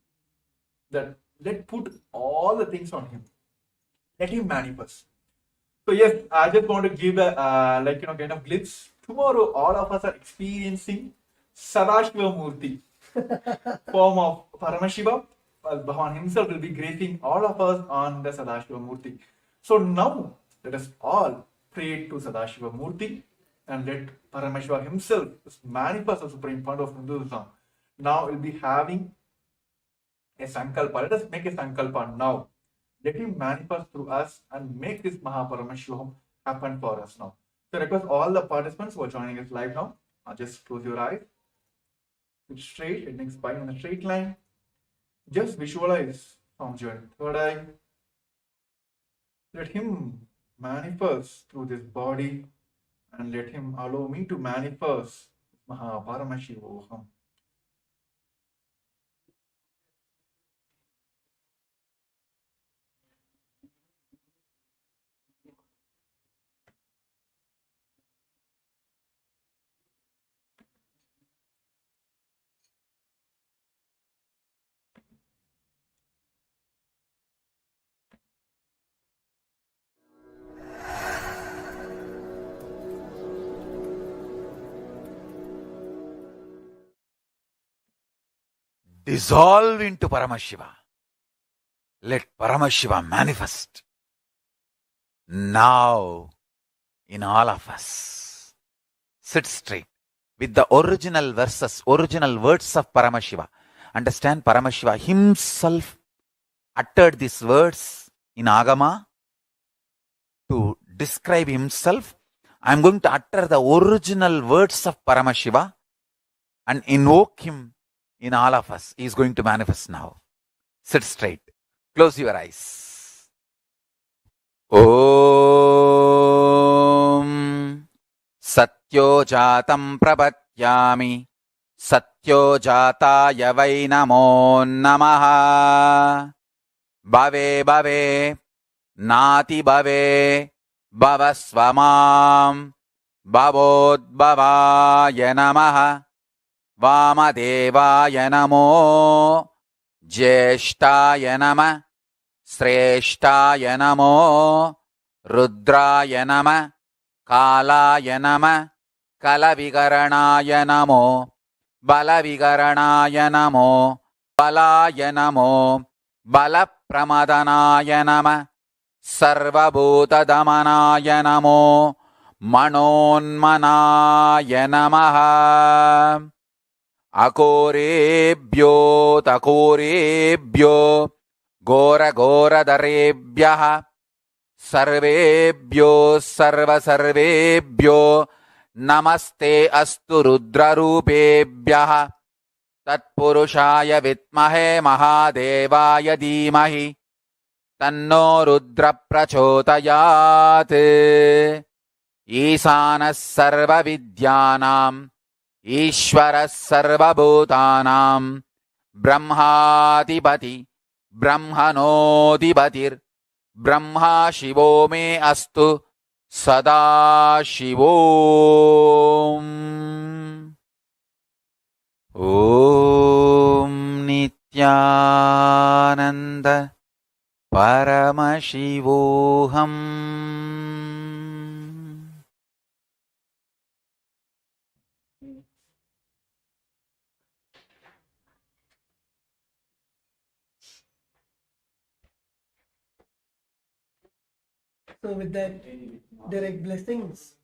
that let's put all the things on him. Let him manifest. So yes, I just want to give a kind of glimpse. Tomorrow, all of us are experiencing Sadashiva Murti, form of Paramashiva. Well, Bhavan himself will be gracing all of us on the Sadashiva Murti. So now, let us all pray to Sadashiva Murti and let Paramashiva himself manifest the supreme point of Hinduism. Now we'll be having a sankalpa. Let us make a sankalpa now. Let him manifest through us and make this Mahaparamashivam happen for us now. So I request all the participants who are joining us live now, just close your eyes, sit straight, head next spine in a straight line. Just visualize from your third eye. Let him manifest through this body and let him allow me to manifest Mahaparamashivam. Dissolve into Paramashiva. Let Paramashiva manifest now in all of us. Sit straight with the original verses, original words of Paramashiva. Understand, Paramashiva himself uttered these words in Agama to describe himself. I am going to utter the original words of Paramashiva and invoke him in all of us. He is going to manifest now. Sit straight. Close your eyes. Om Satyo Jatam Prapatyami Satyo Jataya Vai Namo Namaha Bhave Bhave Nati Bhave Bhavasvamam Bhavodbhavaya Namaha Vamadevaya Namo Jyeshtaya Nama Sreshtaya Namo Rudraya Nama Kalaya Nama Kalavigaranaya Namo Balavigaranaya Namo Balaya Namo Balapramadhanaya Nama Sarvabhuta Damanaya Namo Manonmanaya Namaha Akorebhyo takorebhyo Gora Gora Darebhyaha Sarvebhyo Sarva Sarvebhyo Namaste Astu Rudra Rupebhyaha Tatpurushaya Vitmahe Mahadevaya Dhimahi Tanno Rudra Prachodayat Isanas Sarva Vidyanam Ishvara Sarva Bhutanam Brahmadipati Brahmanodipatir Brahma Shivo me astu Sada Shivom. Om Nithyananda Paramashivoham. So with that direct blessings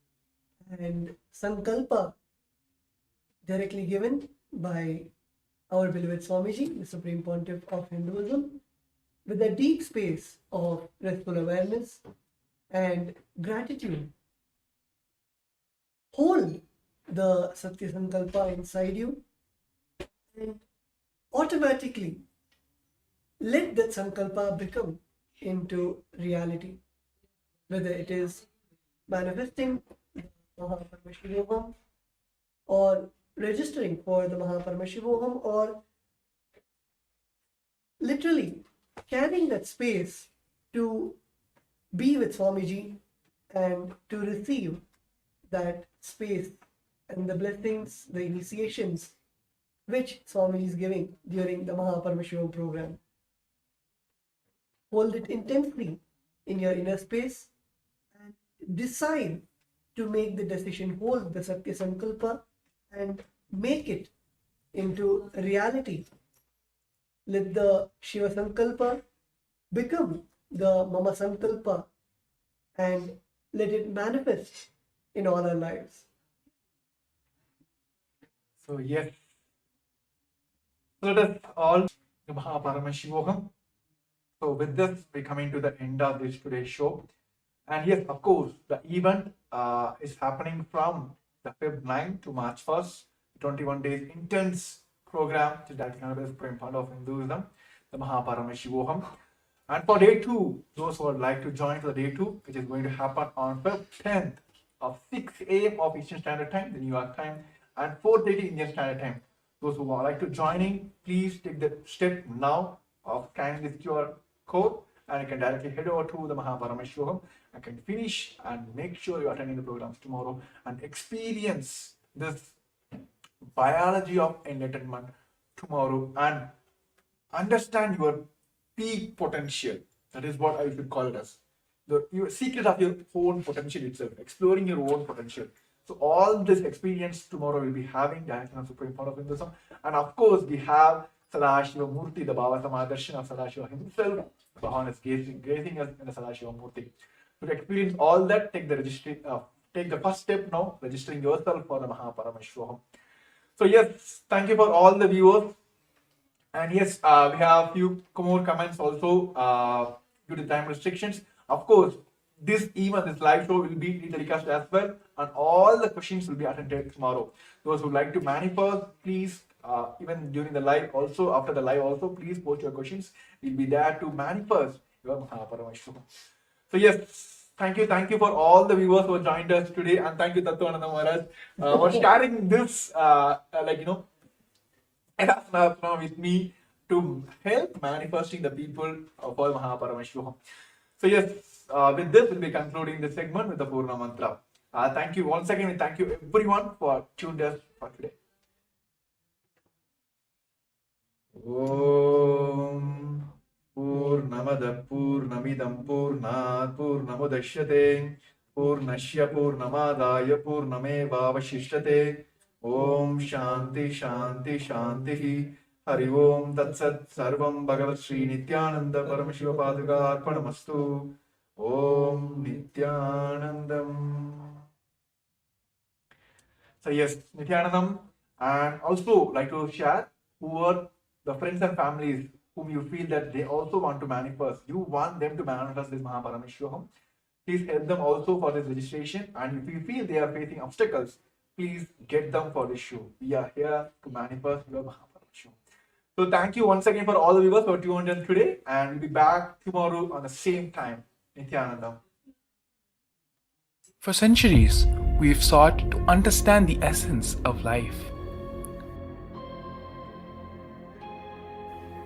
and sankalpa directly given by our beloved Swamiji, the Supreme Pontiff of Hinduism, with a deep space of restful awareness and gratitude, hold the Satya Sankalpa inside you and automatically let that Sankalpa become into reality. Whether it is manifesting Mahaparamashivoham or registering for the Mahaparamashivoham or literally carrying that space to be with Swamiji and to receive that space and the blessings, the initiations which Swamiji is giving during the Mahaparamashivam program. Hold it intensely in your inner space and decide to make the decision, hold the Satya Sankalpa and make it into reality. Let the Shiva Sankalpa become the Mama Sankalpa and let it manifest in all our lives. So yes, so let us all the Paramashivam. So with this, we're coming to the end of this today's show. And yes, of course, the event is happening from the Feb 9 to March 1st, 21 days intense program to that kind of Supreme Fund of Hinduism, the Paramashivam. And for day 2, those who would like to join for the day 2, which is going to happen on Feb 10th of 6 a.m. of Eastern Standard Time, the New York time, and 4:30 Indian Standard Time. Those who would like to join in, please take the step now of scanning this QR code and you can directly head over to the Paramashivam and can finish and make sure you're attending the programs tomorrow and experience this biology of enlightenment tomorrow and understand your peak potential. That is what I should call it as. Your secret of your own potential itself, exploring your own potential. So all this experience tomorrow will be having directly on Supreme Fund of Hinduism. And of course, we have Sadashiva Murti, the Bhava Samadarshan of Sadashiva himself. Bhavan is gazing us in the Sadashiva Murti. So to experience all that, take the first step now, registering yourself for the Paramashivam. So yes, thank you for all the viewers. And yes, we have a few more comments also due to time restrictions. Of course, this live show will be telecast as well, and all the questions will be attended tomorrow. Those who like to manifest, please, even during the live, also after the live, also please post your questions. We'll be there to manifest your Paramashivam. So yes, thank you for all the viewers who have joined us today, and thank you Nithyananda Maharaj for sharing this, with me to help manifesting the people for Paramashivam. So yes, with this we'll be concluding this segment with the Purna Mantra. Thank you once again, and thank you everyone for tuned us for today. Om Purnamada Purnamidam Purnat Purnamudashyate Purnashya Purnamadaya Purnameva Vashishyate. Om Shanti Shanti Shanti. Hari Om Tat Sat Sarvam Bhagavat Sri Nithyananda Paramashiva Paduka Arpanamastu. Om Nithyanandam. So yes, Nithyanandam, and also like to share who are the friends and families whom you feel that they also want to manifest. You want them to manifest this Paramashivam. Please help them also for this registration, and if you feel they are facing obstacles, please get them for this show. We are here to manifest your Paramashivam. So thank you once again for all the viewers who are tuned in today, and we'll be back tomorrow on the same time. Nithyananda. For centuries, we've sought to understand the essence of life.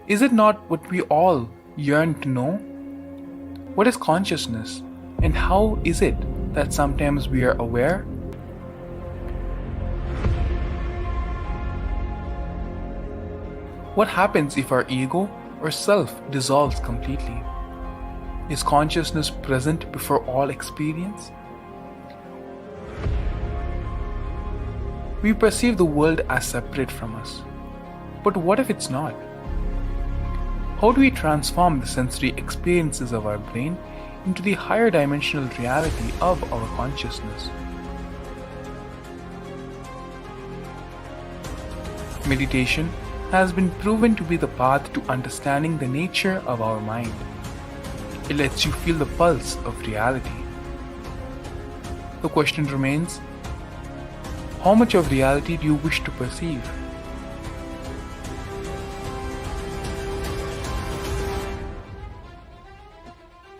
Is it not what we all yearn to know? What is consciousness, and how is it that sometimes we are aware? What happens if our ego or self dissolves completely? Is consciousness present before all experience? We perceive the world as separate from us. But what if it's not? How do we transform the sensory experiences of our brain into the higher dimensional reality of our consciousness? Meditation has been proven to be the path to understanding the nature of our mind. It lets you feel the pulse of reality. The question remains, how much of reality do you wish to perceive?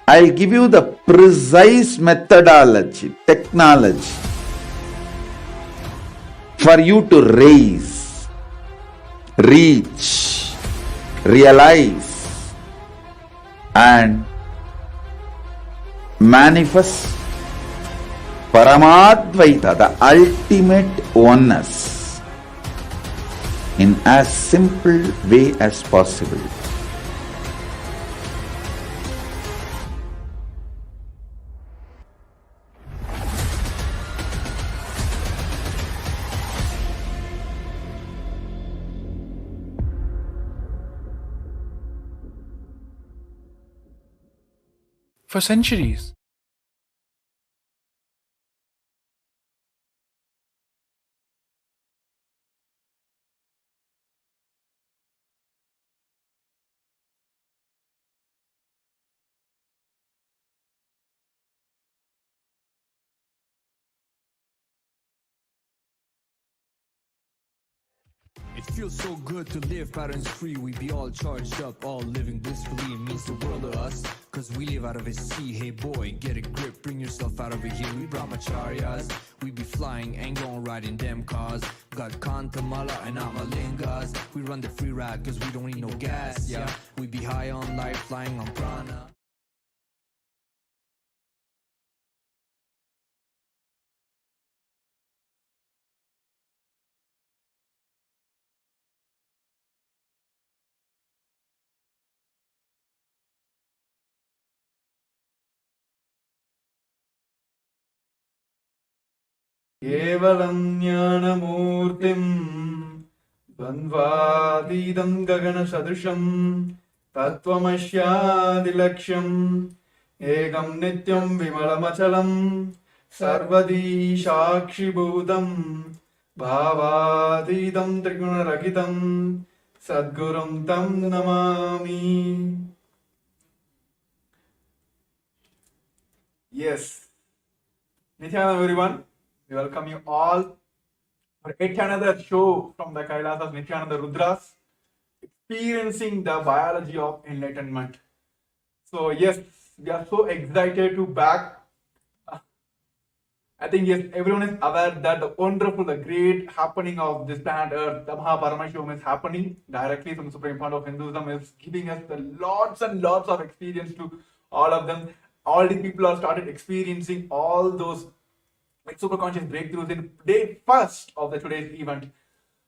I'll give you the precise methodology, technology for you to raise, reach, realize, and manifest Paramadvaita, the ultimate oneness, in as simple way as possible. for centuries. It feels so good to live patterns free. We be all charged up, all living blissfully. It means the world to us, cause we live out of a sea. Hey boy, get a grip, bring yourself out over here. We brahmacharyas, we be flying, ain't gon' ride in them cars. Got Kantamala and Amalingas. We run the free ride cause we don't need no gas, yeah. We be high on life, flying on prana. केवलं ज्ञानमूर्तिं द्वन्द्वातीतं गगनसदृशं तत्त्वमस्यादिलक्ष्यम् एकं नित्यं विमलमचलं सर्वदी साक्षिभूतं भावातीतं त्रिगुणरहितं सद्गुरुं तं Namami. Yes. Nithyananda everyone. We welcome you all for yet another show from the Kailasas Nithyananda Rudras, experiencing the biology of enlightenment. So yes, we are so excited to back. I think yes, everyone is aware that the wonderful, the great happening of this planet Earth, the Paramashivam is happening directly from the Supreme Fund of Hinduism, is giving us the lots and lots of experience to all of them. All the people are started experiencing all those like super conscious breakthroughs in day first of the today's event.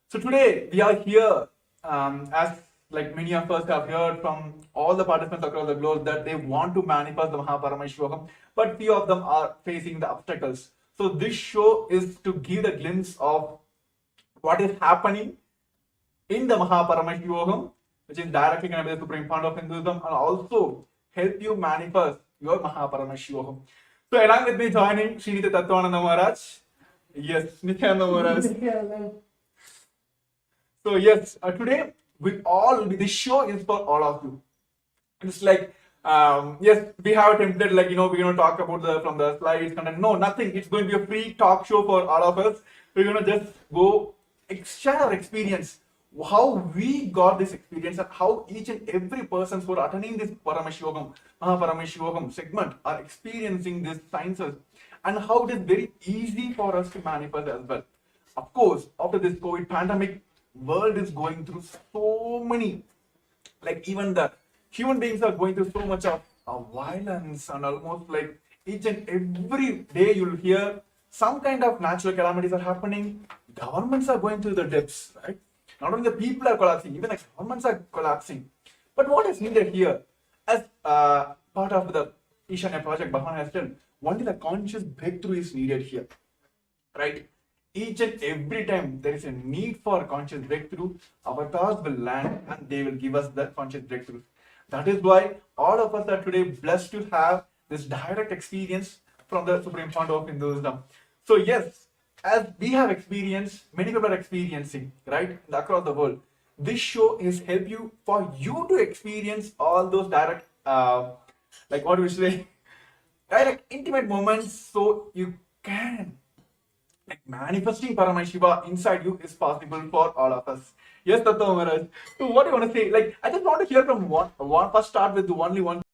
So today we are here, as like many of us have heard from all the participants across the globe that they want to manifest the Paramashivam, but few of them are facing the obstacles. So this show is to give a glimpse of what is happening in the Paramashivam, which is directly connected to the Supreme Fund of Hinduism, and also help you manifest your Paramashivam. So along with me joining Sri Nithyananda Maharaj. Yes, Nithyananda Maharaj. So yes, today this show is for all of you. It's like yes, we have a template like we're gonna talk about from the slides content. No, nothing. It's going to be a free talk show for all of us. We're gonna just go share our experience, how we got this experience, and how each and every person who are attending this Paramashivam segment are experiencing these sciences, and how it is very easy for us to manifest as well. Of course, after this COVID pandemic, world is going through so many, like even the human beings are going through so much of violence, and almost like each and every day you'll hear some kind of natural calamities are happening. Governments are going through the depths, right? Not only the people are collapsing, even the governments are collapsing. But what is needed here, as part of the Ishanya project, Bhavan has done, only the conscious breakthrough is needed here, right? Each and every time there is a need for conscious breakthrough, avatars will land and they will give us that conscious breakthrough. That is why all of us are today blessed to have this direct experience from the Supreme Fund of Hinduism. So yes, as we have experienced, many people are experiencing, right, across the world. This show is help you for you to experience all those direct, like what we say, direct intimate moments, so you can like manifesting Paramashiva inside you is possible for all of us. Yes, Tattva Maharaj. So what do you want to say? Like I just want to hear from first start with the only one.